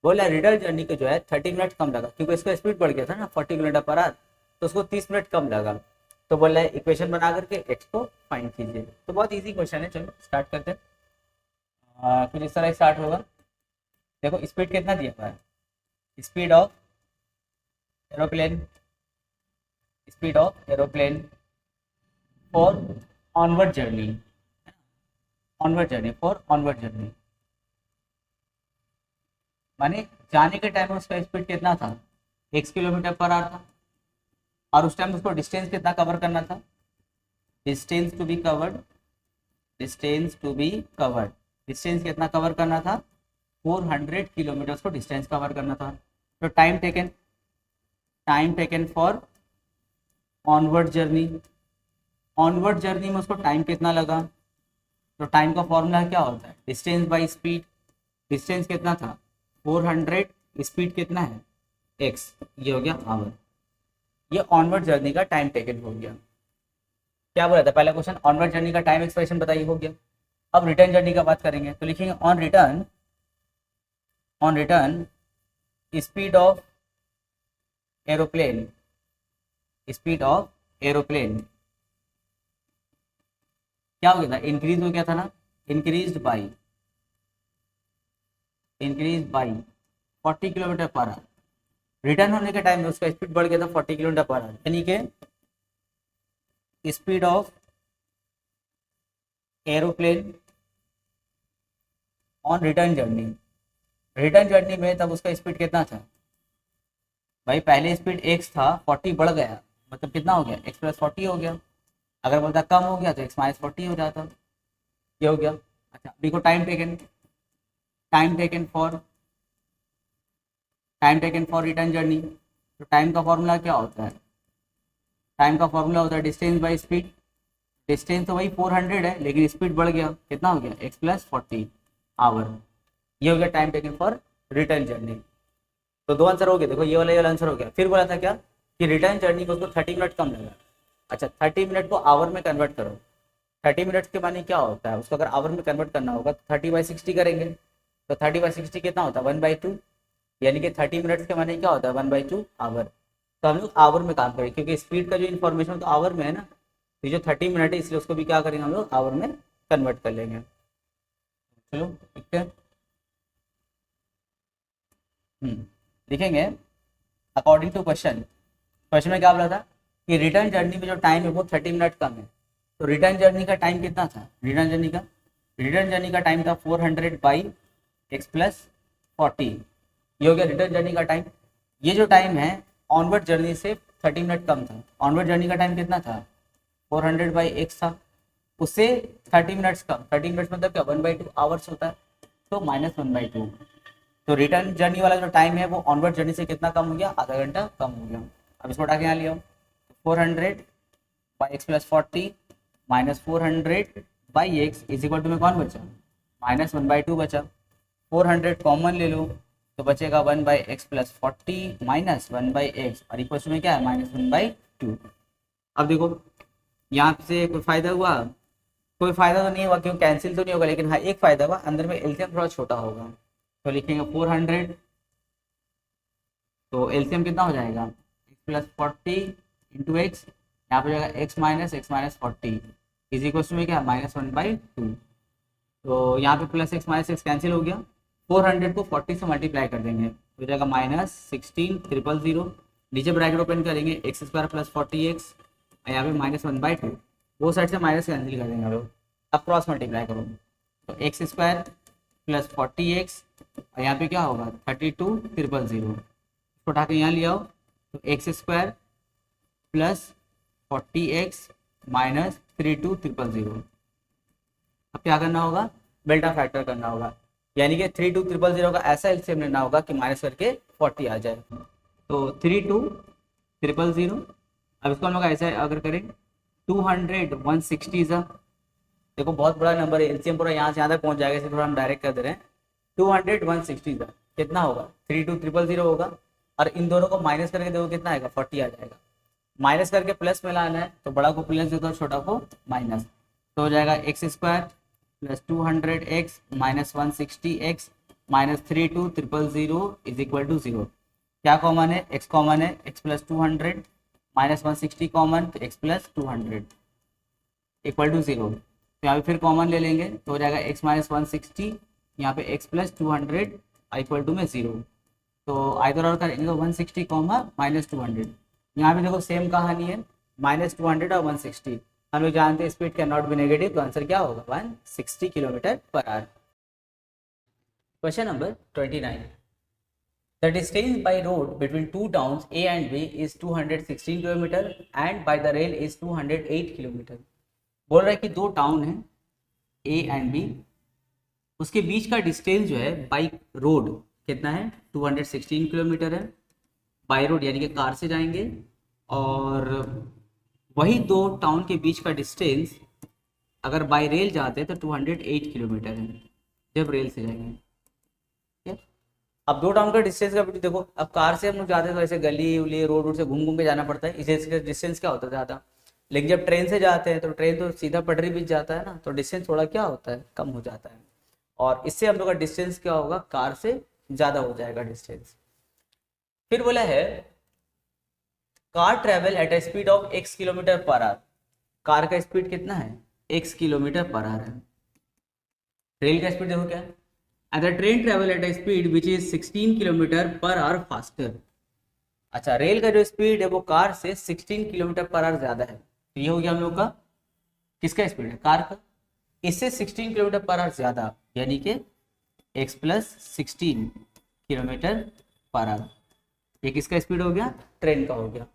बोला रिटर्न जर्नी को जो है 30 मिनट कम लगा क्योंकि इसका स्पीड बढ़ गया था ना 40 km/h। तो उसको 30 मिनट कम लगा, तो बोल रहा है इक्वेशन बना करके x को फाइंड कीजिए। तो बहुत इजी क्वेश्चन है, चलो स्टार्ट करते हैं। कुछ इस तरह स्टार्ट होगा। देखो स्पीड कितना दिया हुआ है, speed of aeroplane, speed of aeroplane for onward journey, onward journey for onward journey, माने जाने के टाइम में उसका स्पीड कितना था, x किलोमीटर पर आवर था, और उस टाइम उसको डिस्टेंस कितना कवर करना था, distance to be covered, distance to be covered, distance कितना कवर करना था, 400 किलोमीटर को डिस्टेंस कवर करना था। तो time taken for onward journey, onward journey में उसको टाइम कितना लगा, तो टाइम का फॉर्मूला क्या होता है, डिस्टेंस बाय स्पीड, डिस्टेंस कितना था 400, स्पीड कितना है x, ये हो गया आवर। ये ऑनवर्ड जर्नी का टाइम टेकन हो गया। क्या बोला था पहला क्वेश्चन, ऑनवर्ड जर्नी का टाइम एक्सप्रेशन बताइए, हो गया। अब रिटर्न जर्नी का बात करेंगे, तो लिखेंगे on return speed of aeroplane, speed of aeroplane क्या हो गया था, इंक्रीज हो गया था ना, increase by 40 kilometre per our. Return होने के टाइम में उसका स्पीड बढ़ गया था 40 किलोमीटर पर आवर, यानी कि speed of aeroplane on return journey, return journey में तब उसका स्पीड कितना था भाई, पहले स्पीड x था 40 बढ़ गया, मतलब कितना हो गया x + 40 हो गया। अगर बोलता कम हो गया तो x - 40 हो जाता, ये हो गया। अच्छा देखो time taken for return journey, तो टाइम का फॉर्मूला क्या होता है, टाइम का फॉर्मूला होता है डिस्टेंस बाय स्पीड, डिस्टेंस तो वही 400 है लेकिन स्पीड बढ़ गया, कितना हो गया x + 40 आवर, ये हो गया time taken for return journey. तो दो आंसर हो गए, देखो ये वाला आंसर हो गया। फिर बोला था क्या कि रिटर्न जर्नी को उसको 30 मिनट कम लगा। अच्छा 30 मिनट को आवर में कन्वर्ट करो, 30 मिनट्स के माने क्या होता है, उसको अगर आवर में कन्वर्ट करना होगा तो 30/60 करेंगे, तो 30/60 कितना होता है 1/2, यानी कि 30 मिनट्स के माने क्या होता है 1/2 आवर। तो हम लोग आवर में काम करेंगे क्योंकि स्पीड का जो इन्फॉर्मेशन तो आवर में है ना, तो जो 30 मिनट है इसलिए उसको भी क्या करेंगे हम लोग आवर में कन्वर्ट कर लेंगे। चलो ठीक है, लिखेंगे अकॉर्डिंग टू क्वेश्चन में क्या बोला था कि रिटर्न जर्नी में जो टाइम है वो 30 मिनट कम है। तो रिटर्न जर्नी का टाइम कितना था, रिटर्न जर्नी का टाइम था 400/x + 40, ये हो गया रिटर्न जर्नी का टाइम। ये जो टाइम है ऑनवर्ड जर्नी से 30 मिनट कम था, ऑनवर्ड जर्नी का टाइम कितना था 400/x था, उससे 30 मिनट्स कम, 30 मिनट्स मतलब क्या 1/2 आवर्स होता है, तो -1/2। तो रिटर्न जर्नी वाला जो टाइम है वो ऑनवर्ड जर्नी से कितना कम हो गया, आधा घंटा कम हो गया। अब इसको उठा के यहाँ लिया 400/x + 40 -400/x = में कौन बचा -1/2 बचा, 400 कॉमन ले लो तो बचेगा 1/x + 40 -1/x और इक्वल में क्या है -1/2। अब देखो यहाँ से कोई फायदा हुआ, कोई फायदा तो नहीं हुआ क्योंकि कैंसिल तो नहीं होगा, लेकिन हाँ एक फायदा हुआ अंदर में एलसीएम थोड़ा छोटा होगा। तो लिखेंगे 400, तो एलसीएम कितना हो जाएगा x + 40 × x, यहाँ पे जाएगा x - 40 में क्या -1/2। तो यहाँ पे +x - x कैंसिल हो गया, 400 को 40 से मल्टीप्लाई कर देंगे तो जाएगा -16,000, नीचे ब्रैकेट ओपन करेंगे x² + 40x, यहाँ पे -1/2, वो साइड से माइनस कैंसिल कर देंगे हम लोग। अब क्रॉस मल्टीप्लाई करो तो x² + 40x और यहाँ पे क्या होगा 32,000, इसको उठा के यहाँ ले आओ तो x² + 40x - 32,000। अब क्या करना होगा, बेल्टा फैक्टर करना होगा, यानी कि 32,000 का ऐसा एलसीएम लेना होगा कि माइनस करके 40 आ जाए। तो 32,000, अब इसको हम लोग ऐसे अगर करें 200 160 देखो बहुत बड़ा नंबर है, एलसीएम पूरा यहाँ से यहाँ तक पहुँच जाएगा, इसे थोड़ा हम डायरेक्ट कर दे रहे हैं। 200 160 कितना होगा 32,000 होगा, और इन दोनों को माइनस करके देखो कितना आएगा 40 आ जाएगा। माइनस करके प्लस में लाना है तो बड़ा को प्लस देता छोटा को माइनस, तो हो जाएगा x² + 200x - 160x - 32,000 = 0। क्या कॉमन है, x कॉमन है, x + 200 -160 कॉमन, तो x प्लस 200 इक्वल टू 0। तो यहाँ पे फिर कॉमन ले लेंगे तो हो जाएगा x माइनस 160, यहाँ पे x प्लस 200 इक्वल टू में 0। तो आइदर और करेंगे तो 160 कॉमा -200। यहाँ पे देखो सेम कहानी है, -200 और 160। हम लोग जानते हैं speed can not be negative, तो आंसर क्या होगा 160 km/h। Question number 29। The distance by road between two towns A and B is 216 km and by the rail is 208 km। बोल रहा है कि दो टाउन है A एंड B, उसके बीच का डिस्टेंस जो है बाई रोड कितना है 216 किलोमीटर है, बाई रोड यानी कि कार से जाएंगे, और वही दो टाउन के बीच का डिस्टेंस अगर बाई रेल जाते हैं तो 208 किलोमीटर है जब रेल से जाएंगे। ठीक है, अब दो टाउन का डिस्टेंस का भी देखो, अब कार से हम लोग जाते हैं तो ऐसे गली उली रोड वोड से घूम घूम के जाना पड़ता है, इससे डिस्टेंस क्या होता है ज़्यादा। लेकिन जब ट्रेन से जाते हैं तो ट्रेन तो सीधा पटरी बीच जाता है ना, तो डिस्टेंस थोड़ा क्या होता है कम हो जाता है, और इससे हम लोग का डिस्टेंस क्या होगा कार से ज़्यादा हो जाएगा डिस्टेंस। फिर बोला है car travel eight A speed of x km/h। Car का स्पीड कितना है x km/h है। रेल का स्पीड देखो क्या है, and the train travel eight A speed which is 16 km/h faster. अच्छा, रेल का जो स्पीड है वो कार से 16 km/h ज़्यादा है। तो ये हो गया हम लोग का किसका स्पीड है, कार का, इससे 16 km/h ज़्यादा, यानी कि x प्लस 16 km/h। ये किसका स्पीड हो गया, ट्रेन का हो गया।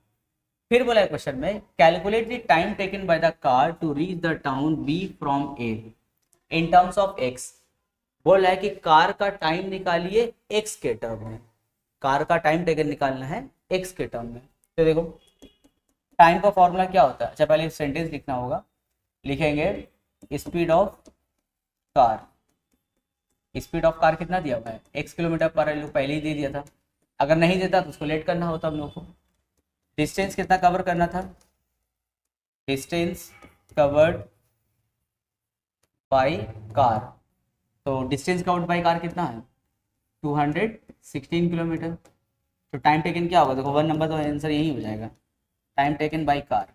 फिर बोला है क्वेश्चन में calculate the time taken by the car to reach the town B from A in terms of x। बोल रहा है कि कार का टाइम निकालिए x के टर्म में, कार का टाइम टेकन निकालना है x के टर्म में। तो देखो टाइम का फॉर्मूला क्या होता है, अच्छा पहले सेंटेंस लिखना होगा, लिखेंगे speed of car, speed of car कितना दिया हुआ है x km/h, पहले ही दे दिया था, अगर नहीं देता तो उसको लेट करना होता हम लोग को। डिस्टेंस कितना कवर करना था, डिस्टेंस कवर्ड बाय कार, तो डिस्टेंस कवर्ड बाय कार कितना है 216 किलोमीटर। तो टाइम टेकन क्या होगा, देखो 1 नंबर तो आंसर यही हो जाएगा, time taken by car,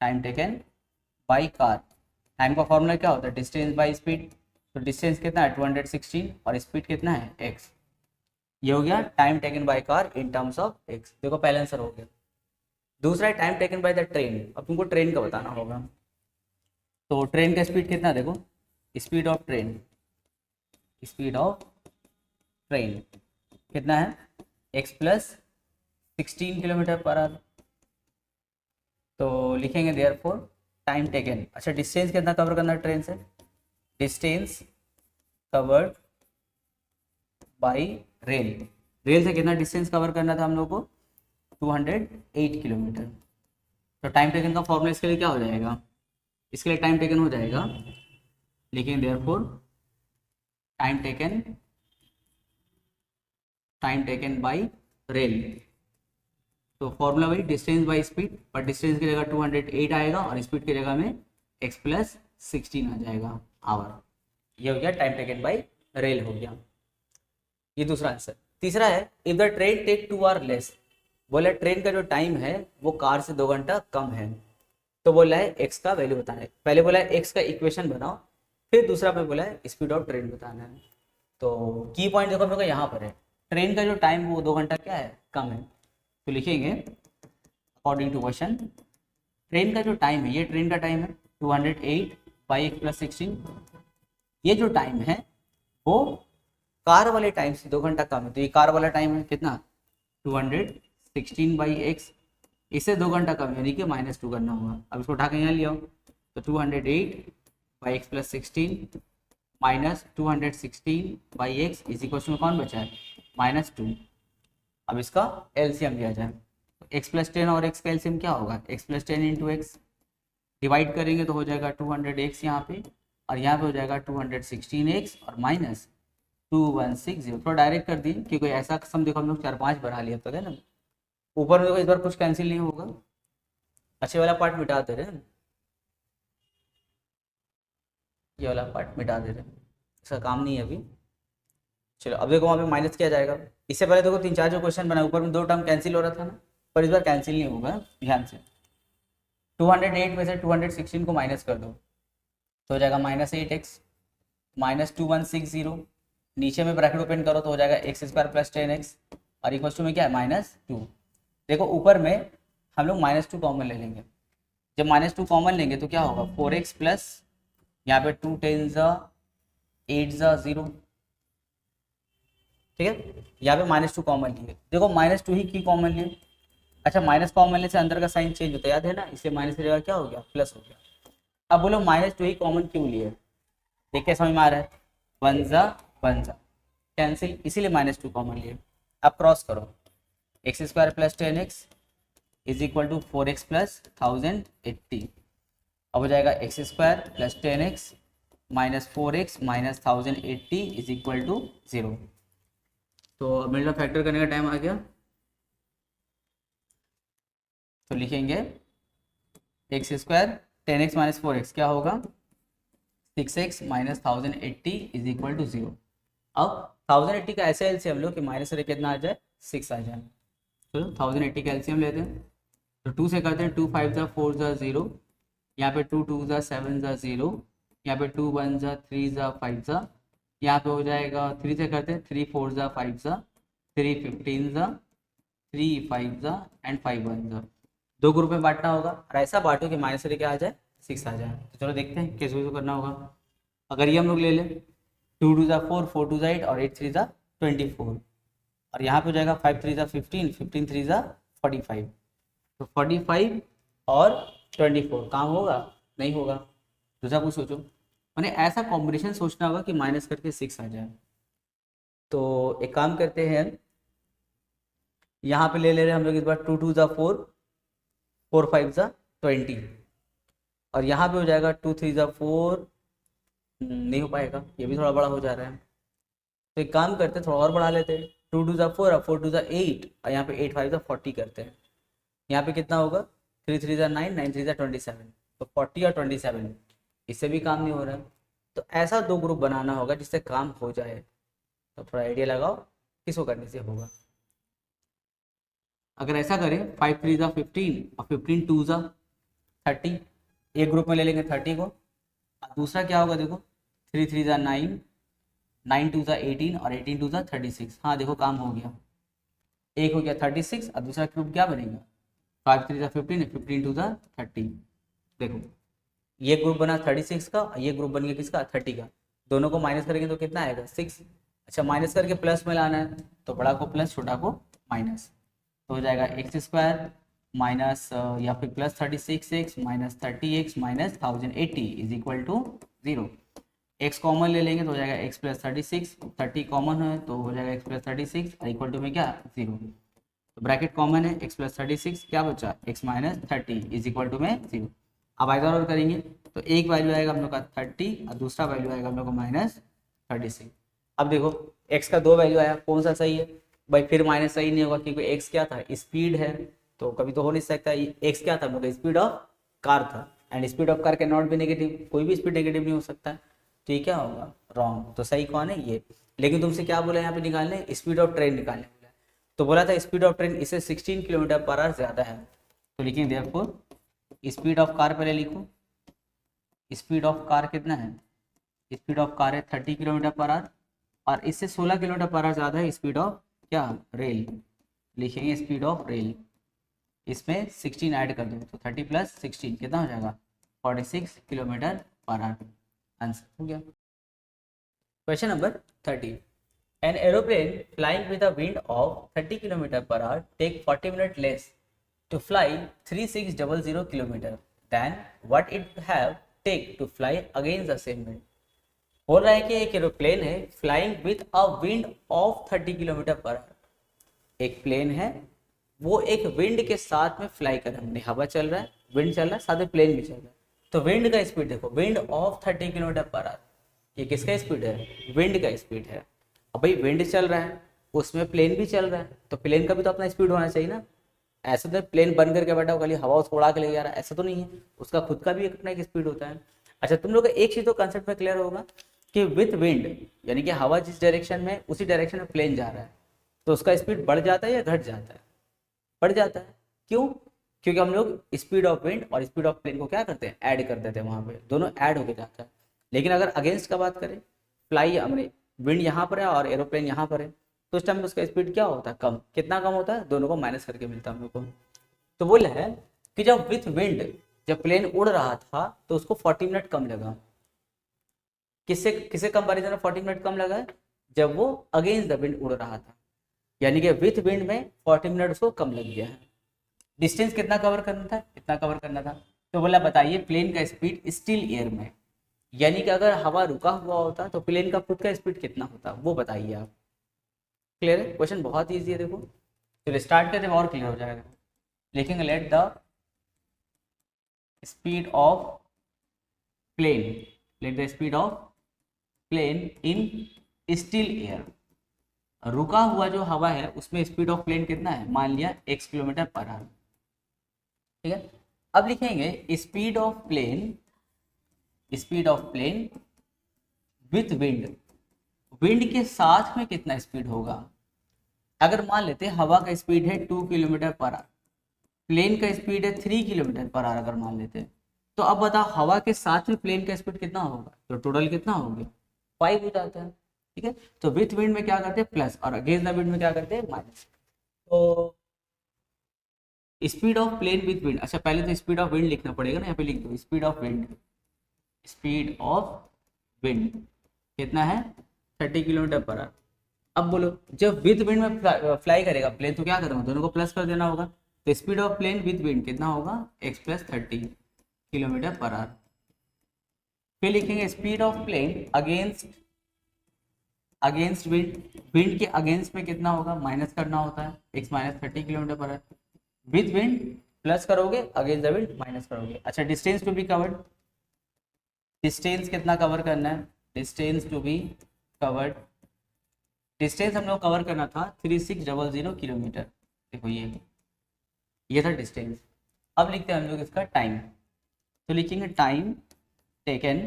time taken by car. Time का फॉर्मूला क्या होता है डिस्टेंस बाय स्पीड, तो डिस्टेंस कितना है 216 और स्पीड कितना है x। ये हो गया time taken by car in terms of x। देखो पहला आंसर हो गया। दूसरा है time taken by the train, अब तुमको ट्रेन का बताना होगा। तो ट्रेन का स्पीड कितना, देखो speed of train, speed of train कितना है x प्लस 16 km/h। तो लिखेंगे देयरफॉर टाइम टेकन, अच्छा डिस्टेंस कितना कवर करना है ट्रेन से, distance covered by rail, rail से कितना डिस्टेंस कवर करना था हम लोग को 208 किलोमीटर। तो टाइम टेकन का फॉर्मूला इसके लिए क्या हो जाएगा, इसके लिए टाइम टेकन हो जाएगा, लिखेंगे therefore time taken bye rail. तो फॉर्मूला वही डिस्टेंस बाय स्पीड, पर डिस्टेंस की जगह 208 आएगा और स्पीड की जगह में x प्लस 16 आ जाएगा आवर। ये हो गया टाइम टेकन बाय रेल हो गया, ये दूसरा आंसर। तीसरा है if the train take 2 hour less, बोला ट्रेन का जो टाइम है वो कार से 2 घंटा कम है, तो बोला है x का वैल्यू बताना है। पहले बोला है x का इक्वेशन बनाओ, फिर दूसरा पे बोला है स्पीड ऑफ ट्रेन बताना है। तो की पॉइंट देखो हम लोग यहाँ पर है, ट्रेन का जो टाइम वो 2 घंटा क्या है कम है, तो लिखेंगे अकॉर्डिंग टू क्वेश्चन ट्रेन का जो टाइम है, ये ट्रेन का टाइम है 208 बाई x प्लस 16, ये जो टाइम है वो कार वाले टाइम से 2 घंटा कम है, तो ये कार वाला टाइम है कितना 216 बाई एक्स, इससे 2 घंटा कम यानी कि -2 करना होगा। अब इसको उठा के यहाँ लिया तो 208 by x plus 16 minus 216 by x इस इक्वेशन में कौन बचा है -2। अब इसका एलसीएम लिया जाए तो x प्लस 10 और x का एलसीएम क्या होगा x plus 10 into x, divide करेंगे तो हो जाएगा 200x यहाँ पे, और यहाँ पे हो जाएगा 216x और माइनस 2160। तो डायरेक्ट कर दिए क्योंकि ऐसा सम देखो हम लोग 4-5 बढ़ा लिया तो है ना, ऊपर में देखो इस बार कुछ कैंसिल नहीं होगा, अच्छे वाला पार्ट मिटा दे रहे हैं, ये वाला पार्ट मिटा दे रहे हैं, इसका काम नहीं है अभी। चलो अब देखो वहाँ पे माइनस किया जाएगा, इससे पहले देखो 3-4 जो क्वेश्चन बनाए ऊपर में 2 टर्म कैंसिल हो रहा था ना, पर इस बार कैंसिल नहीं होगा, ध्यान से। 208 में से 216 को माइनस कर दो तो हो जाएगा -8x माइनस 2160, नीचे में ब्रैकेट ओपन करो तो हो जाएगा x² प्लस 10x और इक्वल टू में क्या है -2। देखो ऊपर में हम लोग -2 कॉमन ले लेंगे, जब -2 कॉमन लेंगे तो क्या होगा 4x प्लस यहाँ पे 2 10 8 0, ठीक है। यहाँ पे -2 कॉमन लिए, देखो -2 ही की कॉमन लिए। अच्छा माइनस कॉमन लेने से अंदर का साइन चेंज होता है, याद है ना, इसलिए माइनस की जगह क्या हो गया प्लस हो गया। अब बोलो -2 ही कॉमन क्यों लिए, देखिए समझ में आ रहा है, 1 जा कैंसिल, इसीलिए -2 कॉमन लिए। अब क्रॉस करो, x² plus 10x is equal to 4x plus 1080, अब हो जाएगा x² plus 10x minus 4x minus 1080 is equal to 0। तो मिडिल फैक्टर करने का टाइम आ गया, तो लिखेंगे x² 10x माइनस 4x क्या होगा 6x minus 1080 is equal to 0। अब 1080 का ऐसे एलसीएम लो कि माइनस से कितना आ जाए 6 आ जाए। चलो 1080 का एलसीएम लेते हैं, तो 2 से करते हैं, 2 5 जा 4 जा 0, यहाँ पे 2 2 जा 7 जा 0, यहाँ पे 2 1 जा 3 जा 5 जा, यहाँ पे हो जाएगा 3 से करते हैं, 3 4 जा 5 जा, 3 15 जा, 3 5 जा एंड 5 1 जा। दो ग्रुप में बांटना होगा और ऐसा बांटो कि माइनस से क्या आ जाए 6 आ जाए। तो चलो देखते हैं कैसे करना होगा। अगर ये हम लोग ले लें 2 2 जा 4 4 2 जा 8 और 8 3 जा 24, और यहाँ पे हो जाएगा 5 3 जा 15 15 3 जा 45, तो 45 और 24 काम होगा नहीं होगा, दूसरा कुछ सोचो। मैंने ऐसा कॉम्बिनेशन सोचना होगा कि माइनस करके 6 आ जाए। तो एक काम करते हैं, यहाँ पे ले ले रहे हैं हम लोग इस बार 2 2 जा 4 4 5 जा 20, और यहाँ पे हो जाएगा 2 3 जा 4, नहीं हो पाएगा, ये भी थोड़ा बड़ा हो जा रहा है। तो एक काम करते हैं थोड़ा और बढ़ा लेते हैं, 2 2 जा 4 और 4 2 जा 8 और यहाँ पे 8 5 जा 40 करते हैं। यहाँ पे कितना होगा 3 3 जा 9 9 3 जा 27, तो 40 और 27 इससे भी काम नहीं हो रहा है। तो ऐसा दो ग्रुप बनाना होगा जिससे काम हो जाए। तो थोड़ा आइडिया लगाओ किसको करने से होगा। अगर ऐसा करें 5 3 जा 15 और 15 2 जा 30, एक ग्रुप में ले लेंगे 30 को। दूसरा क्या होगा देखो 3 3 जा 9 9 2 जा 18 और 18 2 जा 36। हाँ देखो काम हो गया, एक हो गया 36 और दूसरा ग्रुप क्या बनेगा 5 3 जा 15 15 2 जा 30। देखो ये ग्रुप बना 36 का और ये ग्रुप बन गया किसका 30 का, दोनों को माइनस करेंगे तो कितना आएगा 6। अच्छा माइनस करके प्लस में लाना है तो बड़ा को प्लस छोटा को माइनस, तो हो जाएगा x² माइनस या फिर plus 36x minus 30x minus 1080 is equal to 0। x common ले लेंगे तो हो जाएगा x प्लस 36, 30 कॉमन है तो हो जाएगा x प्लस 36 और इक्वल टू में क्या 0। तो ब्रैकेट कॉमन है x प्लस 36 क्या बचा x minus 30 is equal to में 0। अब इधर और करेंगे तो एक वैल्यू आएगा हम लोग का 30 और दूसरा वैल्यू आएगा हम लोग का -36। अब देखो x का दो वैल्यू आया, कौन सा सही है भाई, फिर माइनस सही नहीं होगा क्योंकि x क्या था स्पीड है, तो कभी तो हो नहीं सकता। x क्या था मतलब स्पीड ऑफ कार था, and speed of car can not be negative, कोई भी स्पीड नेगेटिव नहीं हो सकता है, तो ये क्या होगा रॉन्ग। तो सही कौन है ये, लेकिन तुमसे क्या बोला यहाँ पे निकालने स्पीड ऑफ ट्रेन निकालने बोला, तो बोला था स्पीड ऑफ ट्रेन इससे 16 किलोमीटर/आवर ज्यादा है, तो लिखेंगे देयरफॉर स्पीड ऑफ कार पहले लिखो, स्पीड ऑफ कार कितना है, स्पीड ऑफ कार है 30 किलोमीटर/आवर और इससे 16 किलोमीटर/आवर ज्यादा है स्पीड ऑफ क्या रेल, लिखेंगे स्पीड ऑफ रेल, इसमें 16 ऐड कर दो तो 30 प्लस 16 कितना हो जाएगा 46 किलोमीटर/आवर। आंसर हो गया। Question number 30, an aeroplane flying with a wind of 30 kilometre per hour take 40 minute less to fly 3600 kilometer than what it have take to fly against the same wind। बोल रहा है कि एक एरोप्लेन है flying with a wind of 30 किलोमीटर/आवर, एक plane है वो एक विंड के साथ में फ्लाई कर रहा है, हवा चल रहा है विंड चल रहा है साथ में प्लेन भी चल रहा है, तो विंड का स्पीड देखो विंड ऑफ 30 किलोमीटर/आवर, ये किसका स्पीड है विंड का स्पीड है। अब भाई विंड चल रहा है उसमें प्लेन भी चल रहा है, तो प्लेन का भी तो अपना स्पीड होना चाहिए ना, ऐसा तो प्लेन बन करके बैठा हो खाली हवा उसको उड़ा के ले जा रहा है, ऐसा तो नहीं है, उसका खुद का भी अपना एक स्पीड होता है। अच्छा तुम लोग का एक चीज तो कंसेप्ट में क्लियर होगा कि विथ विंड यानी कि हवा जिस डायरेक्शन में उसी डायरेक्शन में प्लेन जा रहा है तो उसका स्पीड बढ़ जाता है या घट जाता है, बढ़ जाता है, क्यों? क्योंकि हम लोग स्पीड ऑफ विंड और स्पीड ऑफ प्लेन को क्या करते हैं, ऐड कर देते हैं, वहाँ पे दोनों ऐड होके जाता है। लेकिन अगर अगेंस्ट का बात करें, फ्लाई हमने विंड यहाँ पर है और एरोप्लेन यहाँ पर है, तो उस टाइम उसका स्पीड क्या होता है, कम। कितना कम होता है, दोनों को माइनस करके मिलता है हम लोग को। तो बोला है कि जब विथ विंड जब प्लेन उड़ रहा था तो उसको 40 मिनट कम लगा। किससे किससे कंपैरिजन में 40 मिनट कम लगा है? जब वो अगेंस्ट द विंड उड़ रहा था, यानी कि विथ विंड में 40 मिनट उसको कम लग गया है। डिस्टेंस कितना कवर करना था, इतना कवर करना था। तो बोला बताइए प्लेन का स्पीड स्टिल एयर में, यानी कि अगर हवा रुका हुआ होता तो प्लेन का खुद का स्पीड कितना होता, वो बताइए आप। क्लियर है? क्वेश्चन बहुत ईजी है, देखो। चलिए स्टार्ट करते हैं और क्लियर हो जाएगा। लिखेंगे let the speed of plane, let the speed of plane in still air. रुका हुआ जो हवा है उसमें स्पीड ऑफ प्लेन कितना है, मान लिया x किलोमीटर पर आवर। ठीक है, अब लिखेंगे speed of plane, speed of plane with wind, wind के साथ में कितना स्पीड होगा। अगर मान लेते हैं हवा का स्पीड है 2 किलोमीटर पर आवर, प्लेन का स्पीड है 3 किलोमीटर पर आवर, अगर मान लेते हैं, तो अब बताओ हवा के साथ में प्लेन का स्पीड कितना होगा, तो टोटल कितना हो गया, 5 हो जाता है। ठीक है, तो विथ विंड में क्या करते हैं प्लस, और अगेंस्ट द विंड में क्या करते हैं माइनस। तो speed of plane with wind, अच्छा पहले तो स्पीड ऑफ विंड लिखना पड़ेगा ना, यहाँ पे लिख दो speed of wind, speed of wind कितना है 30 किलोमीटर पर आवर। अब बोलो जब विथ विंड में फ्लाई करेगा प्लेन तो क्या करूँगा, दोनों को प्लस कर देना होगा। तो speed of plane with wind कितना होगा, x plus 30 kilometre per hour. फिर लिखेंगे speed of plane against, against wind, wind के अगेंस्ट में कितना होगा, माइनस करना होता है, x minus 30 kilometre per hour. With wind plus करोगे, अगेंस्ट द विंड माइनस करोगे। अच्छा distance to be covered, distance कितना कवर करना है, distance to be covered, distance हम लोग कवर करना था 3600 किलोमीटर। देखो ये था डिस्टेंस। अब लिखते हैं हम लोग इसका टाइम, तो लिखेंगे time taken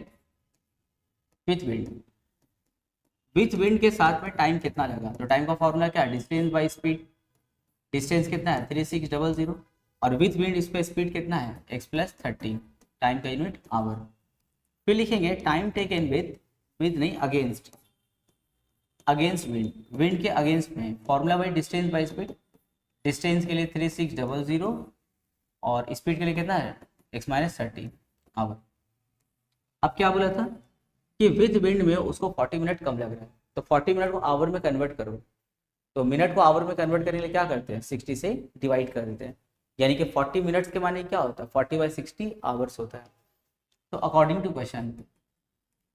with wind, with wind के साथ में टाइम कितना लगा। तो टाइम का फॉर्मूला क्या है, डिस्टेंस बाय स्पीड, डिस्टेंस कितना है 3600 और विथ विंड इस पर स्पीड कितना है x प्लस 30, टाइम का यूनिट आवर। फिर लिखेंगे टाइम टेकन विथ नहीं अगेंस्ट, अगेंस्ट विंड, विंड के अगेंस्ट में formula by distance by speed, distance के लिए 3600 और स्पीड के लिए कितना है x माइनस 30 आवर। अब क्या बोला था कि विथ विंड में उसको 40 मिनट कम लग रहा है, तो 40 मिनट को आवर में कन्वर्ट करो, तो मिनट को आवर में कन्वर्ट करने के लिए क्या करते हैं 60 से डिवाइड कर देते हैं, यानी कि 40 मिनट्स के माने क्या होता है 40/60 आवर्स होता है। तो अकॉर्डिंग टू क्वेश्चन,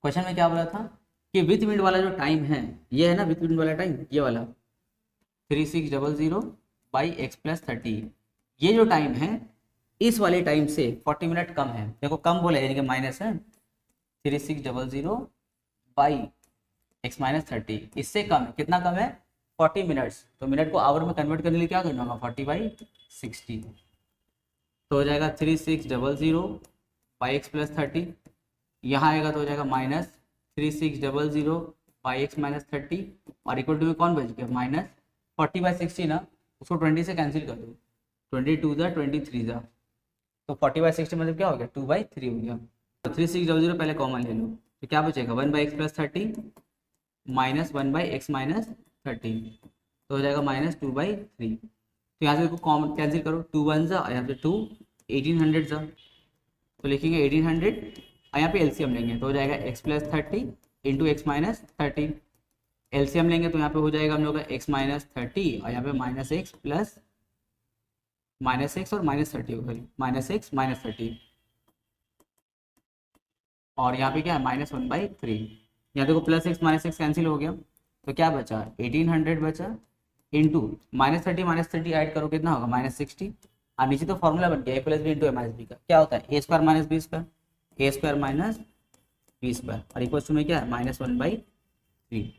क्वेश्चन में क्या बोला था कि विथ विंड वाला जो टाइम है, ये है ना विथ विंड वाला टाइम, ये वाला 3600 बाई x प्लस 30, ये जो टाइम है इस वाले टाइम से 40 मिनट कम है। देखो कम बोले यानी कि माइनस है, 3600 बाई x माइनस 30, इससे कम है, कितना कम है 40 मिनट्स। तो मिनट को आवर में कन्वर्ट करने के लिए क्या करना होगा 40/60, तो हो जाएगा 3600 बाई x प्लस 30, यहाँ आएगा तो हो जाएगा माइनस 3600 बाई x माइनस 30 और इक्वल टू में कौन बच गया माइनस 40/60 ना, उसको 20 से कैंसिल कर दो, 22 जा 23 जा, तो 40/60 मतलब क्या हो गया 2/3 हो गया। तो 3600 पहले कॉमन ले लो, तो क्या बचेगा 1/x plus 30 minus 1/x minus 30, तो हो जाएगा माइनस 2/3। तो यहाँ से इसको कॉमन कैंसिल करो, 2 1 जा, यहाँ पे 2 1800 जा, तो लिखेंगे 1800 और यहाँ पे एलसीएम लेंगे तो हो जाएगा x plus 30 into x minus 30, LCM लेंगे तो यहाँ पे हो जाएगा हम लोग का x माइनस 30 और यहाँ पे minus x plus minus x और माइनस 30 होगा, माइनस एक्स माइनस 30 और यहाँ पे क्या है -1/3। यहाँ देखो plus x minus x cancel हो गया, तो क्या बचा 1800 बचा इंटू -30 ऐड करो कितना होगा -60 और नीचे तो फॉर्मूला बन गया a plus B into A minus B का, क्या होता है a square minus B square, a square minus B square और इक्वल टू में क्या है -1/3।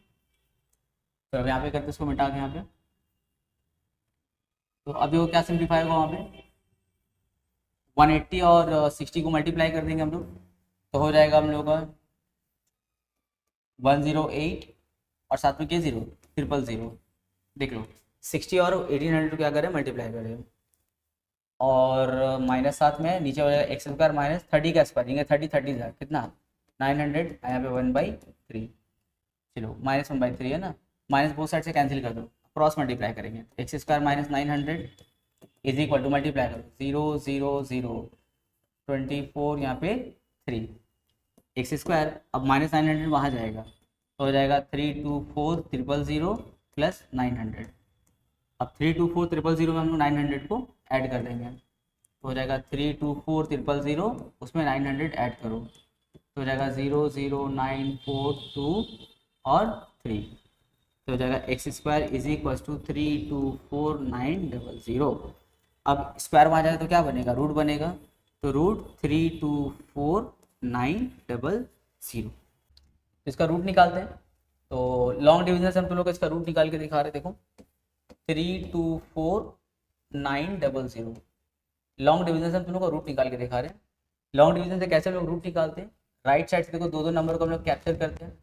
तो अब यहाँ पे करते इसको मिटा के यहाँ पे, तो अभी वो क्या सिंप्लीफाई होगा वहाँ पे 180 और 60 को मल्टीप्लाई कर देंगे हम लोग, तो हो जाएगा हम लोग का 108 और साथ में के 0 000, देख लो 60 और 1800 क्या करें मल्टीप्लाई करें, और माइनस साथ में नीचे हो जाएगा एक्स स्क्वायर माइनस 30 का स्क्वायर, ये 30 30 था कितना 900, यहाँ पे 1/3, चलो -1/3 है ना, माइनस बोथ साइड से कैंसिल कर दो, क्रॉस मल्टीप्लाई करेंगे, x square minus 900 is equal to multiply करो 0 0 0 24 यहाँ पे 3 एक्स स्क्वायर, अब -900 वहाँ जाएगा तो हो जाएगा 324,000 प्लस 900, अब 324,000 में हम लोग 900 को ऐड कर देंगे तो हो जाएगा 324,000 उसमें 900 ऐड करो तो हो जाएगा 00942 और 3 तो हो जाएगा x square is equal to 324,900। अब स्क्वायर में आ जाएगा तो क्या बनेगा, रूट बनेगा, तो रूट 324,900, इसका रूट निकालते हैं। तो लॉन्ग डिवीजन से हम तुम लोग इसका रूट निकाल के दिखा रहे, देखो 324,900 लॉन्ग डिवीजन से हम तुम लोग का रूट निकाल के दिखा रहे हैं। लॉन्ग डिवीजन से कैसे हम लोग रूट निकालते हैं, राइट साइड से देखो दो दो नंबर को हम लोग कैप्चर करते हैं।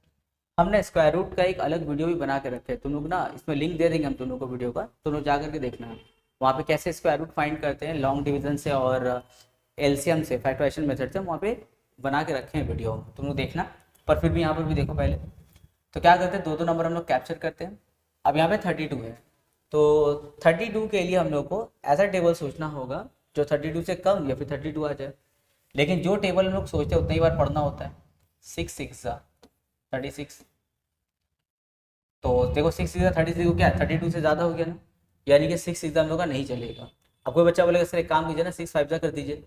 हमने स्क्वायर रूट का एक अलग वीडियो भी बना के रखे हैं, तुम लोग ना इसमें लिंक दे देंगे हम तुम लोग को वीडियो का, तुम लोग जा करके देखना है वहाँ पे कैसे स्क्वायर रूट फाइंड करते हैं लॉन्ग डिवीजन से और एलसीएम से, फैक्टराइजेशन मेथड से, वहाँ पे बना के रखे हैं वीडियो, तुम लोग देखना। पर फिर भी यहाँ पर भी देखो पहले, तो क्या करते हैं दो दो नंबर हम लोग कैप्चर करते हैं। अब यहाँ पे 32 है तो 32 के लिए हम लोग को ऐसा टेबल सोचना होगा जो 32 से कम या फिर 32 आ जाए, लेकिन जो टेबल हम लोग सोचते हैं उतना ही बार पढ़ना होता है। 6 6 36, तो देखो 6 6 36 को क्या 32 से ज़्यादा हो गया ना, यानी कि 6 6 हम लोग का नहीं चलेगा। अब कोई बच्चा बोलेगा सर एक काम कीजिए ना 6 5 कर दीजिए,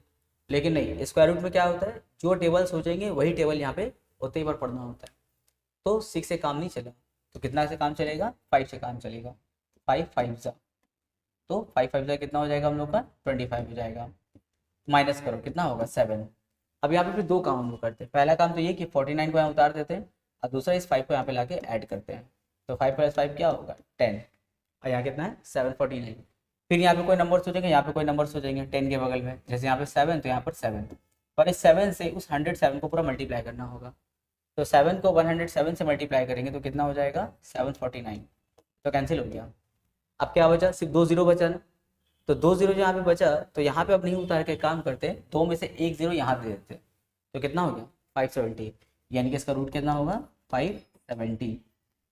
लेकिन नहीं, स्क्वायर रूट में क्या होता है जो टेबल सोचेंगे वही टेबल यहाँ पे उतनी ही बार पढ़ना होता है। तो 6 से काम नहीं चला तो कितना से काम चलेगा, 5 से काम चलेगा, 5 5 जा, तो 5 5 जा कितना हो जाएगा हम लोग का 25 हो जाएगा, माइनस करो कितना होगा 7। अब यहाँ पे फिर दो काम हम लोग करते हैं, पहला काम तो ये कि 49 को यहाँ उतार देते हैं और दूसरा इस 5 को यहाँ पे लाके ऐड करते हैं, तो 5 + 5 क्या होगा 10, और यहाँ कितना है 749। फिर यहाँ पे कोई नंबर सोचेंगे, यहाँ पे कोई नंबर सोचेंगे 10 के बगल में, जैसे यहाँ पे 7 तो यहाँ पर 7, पर इस 7 से उस 107 को पूरा मल्टीप्लाई करना होगा, तो 7 को 107 से मल्टीप्लाई करेंगे तो कितना हो जाएगा 749, तो कैंसिल हो गया। अब क्या बचा, सिर्फ 2 0 बचा ना, तो 2 0 जो यहाँ पे बचा तो यहाँ पे अब नहीं उतार के काम करते, 2 में से 1 0 यहाँ दे देते, तो कितना हो गया 570, यानी कि इसका रूट कितना होगा 570।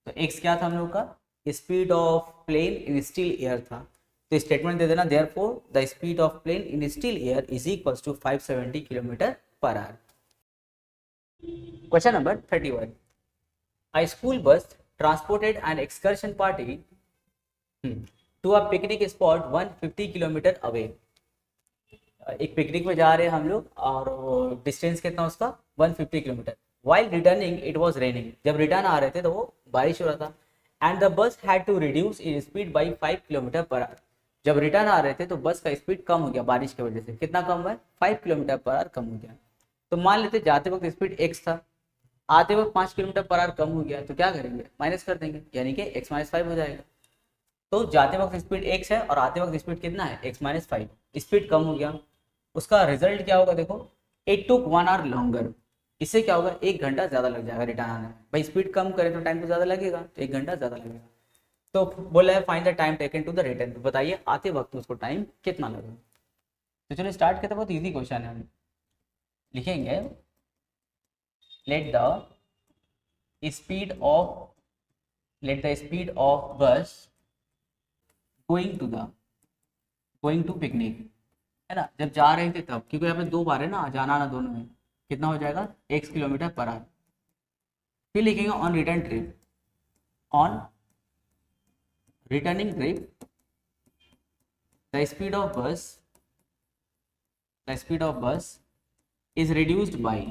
तो x क्या था हम लोग का, speed of plane in still air था, तो स्टेटमेंट दे देना therefore the speed of plane in still air is equal to 570 km/h। Question number 31. A school bus transported an excursion party to a picnic spot 150 km away. एक picnic में जा रहे हैं हम लोग और डिस्टेंस कितना उसका 150 kilometre. While returning it was raining, जब रिटर्न आ रहे थे तो वो बारिश हो रहा था। And the bus had to reduce in speed by 5 km/h। जब रिटर्न आ रहे थे तो बस का स्पीड कम हो गया बारिश की वजह से, कितना कम हुआ है 5 km/h कम हो गया। तो मान लेते जाते वक्त स्पीड x था, आते वक्त 5 km/h कम हो गया, तो क्या करेंगे माइनस कर देंगे, यानी कि x - 5 हो जाएगा। तो जाते वक्त स्पीड x है और आते वक्त स्पीड कितना है x - 5, स्पीड कम हो गया, उसका रिजल्ट क्या होगा देखो, इट टुक 1 hour लॉन्गर, इससे क्या होगा 1 घंटा ज़्यादा लग जाएगा रिटर्न आने में। भाई स्पीड कम करें तो टाइम तो ज़्यादा लगेगा, तो 1 घंटा ज़्यादा लगेगा। तो बोला है find the time taken to the return, तो बताइए आते वक्त उसको टाइम कितना लगा। तो चलो स्टार्ट करते, बहुत ईजी क्वेश्चन है, हम लिखेंगे लेट द स्पीड ऑफ बस गोइंग टू पिकनिक, है ना, जब जा रहे थे तब, क्योंकि यहाँ पे 2 बार है ना, जाना आना दोनों में, कितना हो जाएगा x km/h। फिर लिखेंगे on return trip, on returning trip the speed of bus is reduced by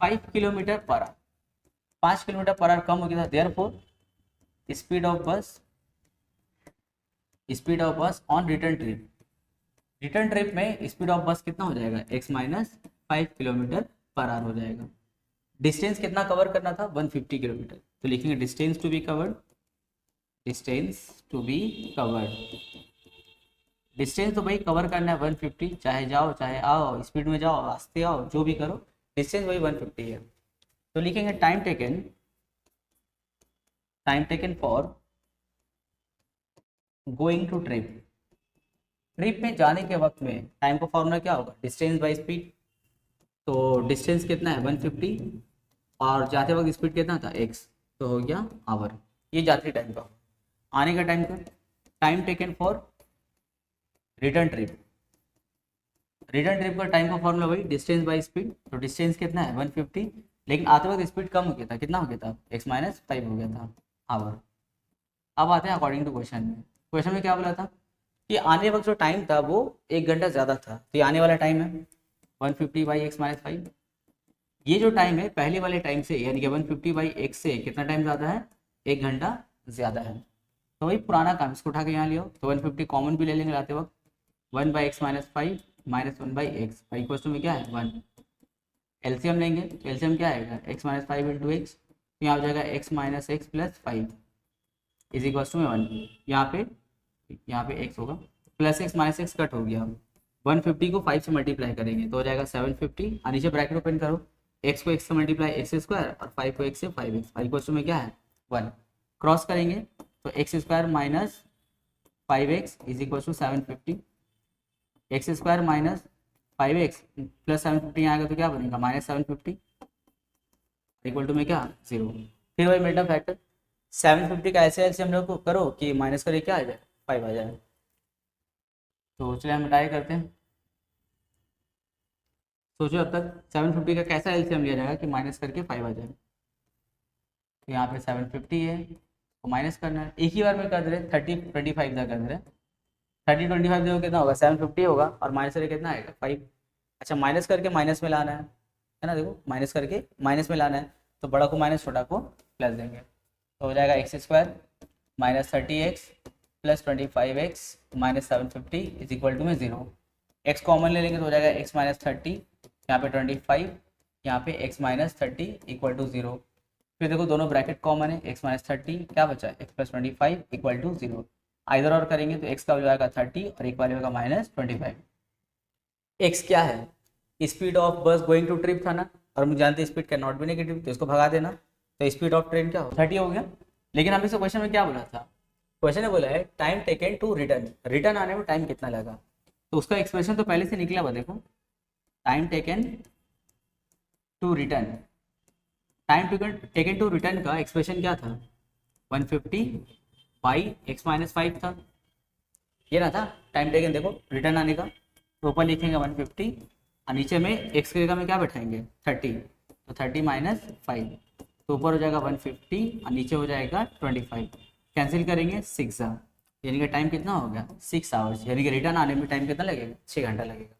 5 km/h, 5 km/h कम हो गया था, therefore speed of bus on return trip में स्पीड ऑफ बस कितना हो जाएगा x - 5 km/h हो जाएगा। डिस्टेंस कितना कवर करना था 150 किलोमीटर, तो लिखेंगे distance to be covered, distance तो भाई कवर करना है 150, चाहे जाओ चाहे आओ, स्पीड में जाओ आस्ते आओ, जो भी करो डिस्टेंस वही 150 है। तो लिखेंगे time taken for going to trip, trip में जाने के वक्त में टाइम का फॉर्मूला क्या होगा, डिस्टेंस बाय स्पीड। तो डिस्टेंस कितना है 150 और जाते वक्त स्पीड कितना था x, तो हो गया आवर। ये जाते टाइम का, आने का टाइम का, time taken for return trip, return trip का टाइम का फॉर्मूला वही डिस्टेंस बाय स्पीड। तो डिस्टेंस कितना है 150, लेकिन आते वक्त स्पीड कम हो गया था, कितना हो गया था x माइनस 5 हो गया था आवर। अब आते हैं अकॉर्डिंग टू क्वेश्चन में, क्वेश्चन में क्या बोला था कि आने वक्त जो टाइम था वो 1 घंटा ज़्यादा था, तो ये आने वाला टाइम है 150 बाई एक्स माइनस 5। ये जो टाइम है पहले वाले टाइम से यानी कि 150 बाई एक्स से कितना टाइम ज़्यादा है, 1 घंटा ज़्यादा है। तो वही पुराना काम, इसको उठा के यहाँ लियो, तो 150 कॉमन भी ले लेंगे लाते वक्त, 1 by x minus 5 minus 1 by x, भाई क्वेश्चन में क्या है 1, एलसीएम लेंगे, एलसीएम क्या आएगा x माइनस 5 इंटू एक्स, तो यहाँ हो जाएगा x minus x plus 5 is equal to 1, यहाँ पे x होगा plus x minus x cut हो गया, 150 को 5 से मल्टीप्लाई करेंगे तो हो जाएगा 750 और नीचे ब्रैकेट ओपन करो, x को x से मल्टीप्लाई एक्स स्क्वायर और 5 को x से 5x, भाई क्वेश्चन में क्या है 1, क्रॉस करेंगे तो x square minus 5x is equal to 750, x square minus 5x plus 750 आएगा तो क्या बनेगा माइनस 750 इक्वल टू में क्या 0। फिर वही मिडटर्म फैक्टर 750 का ऐसे हम लोग करो कि माइनस करे क्या आ जाए 5 आ जाए। तो चलिए हम ट्राई करते हैं, सोचो अब तक 750 का कैसा एलसीएम लिया जाएगा कि माइनस करके 5 आ जाए। तो यहाँ पे 750 है तो माइनस करना है, एक ही बार में कर दे रहे 30 25 तक कर दे रहे, 30 25 देखो कितना होगा 750 होगा और माइनस करके कितना आएगा 5। अच्छा माइनस करके माइनस में लाना है ना, देखो माइनस करके माइनस में लाना है तो बड़ा को माइनस छोटा को प्लस देंगे, तो हो जाएगा x square minus 30x plus 25x minus 750 is equal to में 0, एक्स कॉमन ले लेंगे तो हो जाएगा x माइनस 30, यहाँ पे 25, यहाँ पे x माइनस 30 इक्वल टू 0। फिर देखो दोनों ब्रैकेट कॉमन है, x माइनस 30 क्या बचा है x plus 25 equal to 0, either और करेंगे तो x का वैल्यू आएगा 30 और एक वैल्यू आएगा माइनस 25। x क्या है, स्पीड ऑफ बस गोइंग टू ट्रिप था ना, और मुझे जानते speed can not be negative तो इसको भगा देना, तो स्पीड ऑफ ट्रेन क्या हो 30 हो गया। लेकिन हम इसे क्वेश्चन में क्या बोला था, क्वेश्चन ने बोला है time taken to return, return आने में टाइम कितना लगा, तो उसका एक्सप्रेशन तो पहले से निकला हुआ देखो, time taken to return, time taken to return का एक्सप्रेशन क्या था 150 बाई एक्स माइनस 5 था, ये ना था टाइम टेकन, देखो रिटर्न आने का तो ऊपर लिखेंगे 150 और नीचे में एक्स की जगह में क्या बैठाएंगे 30, तो 30 माइनस 5 तो ऊपर हो जाएगा 150 और नीचे हो जाएगा 25, कैंसिल करेंगे 6 यानी कि टाइम कितना हो गया 6 आवर्स, यानी कि रिटर्न आने में टाइम कितना लगेगा 6 घंटा लगेगा।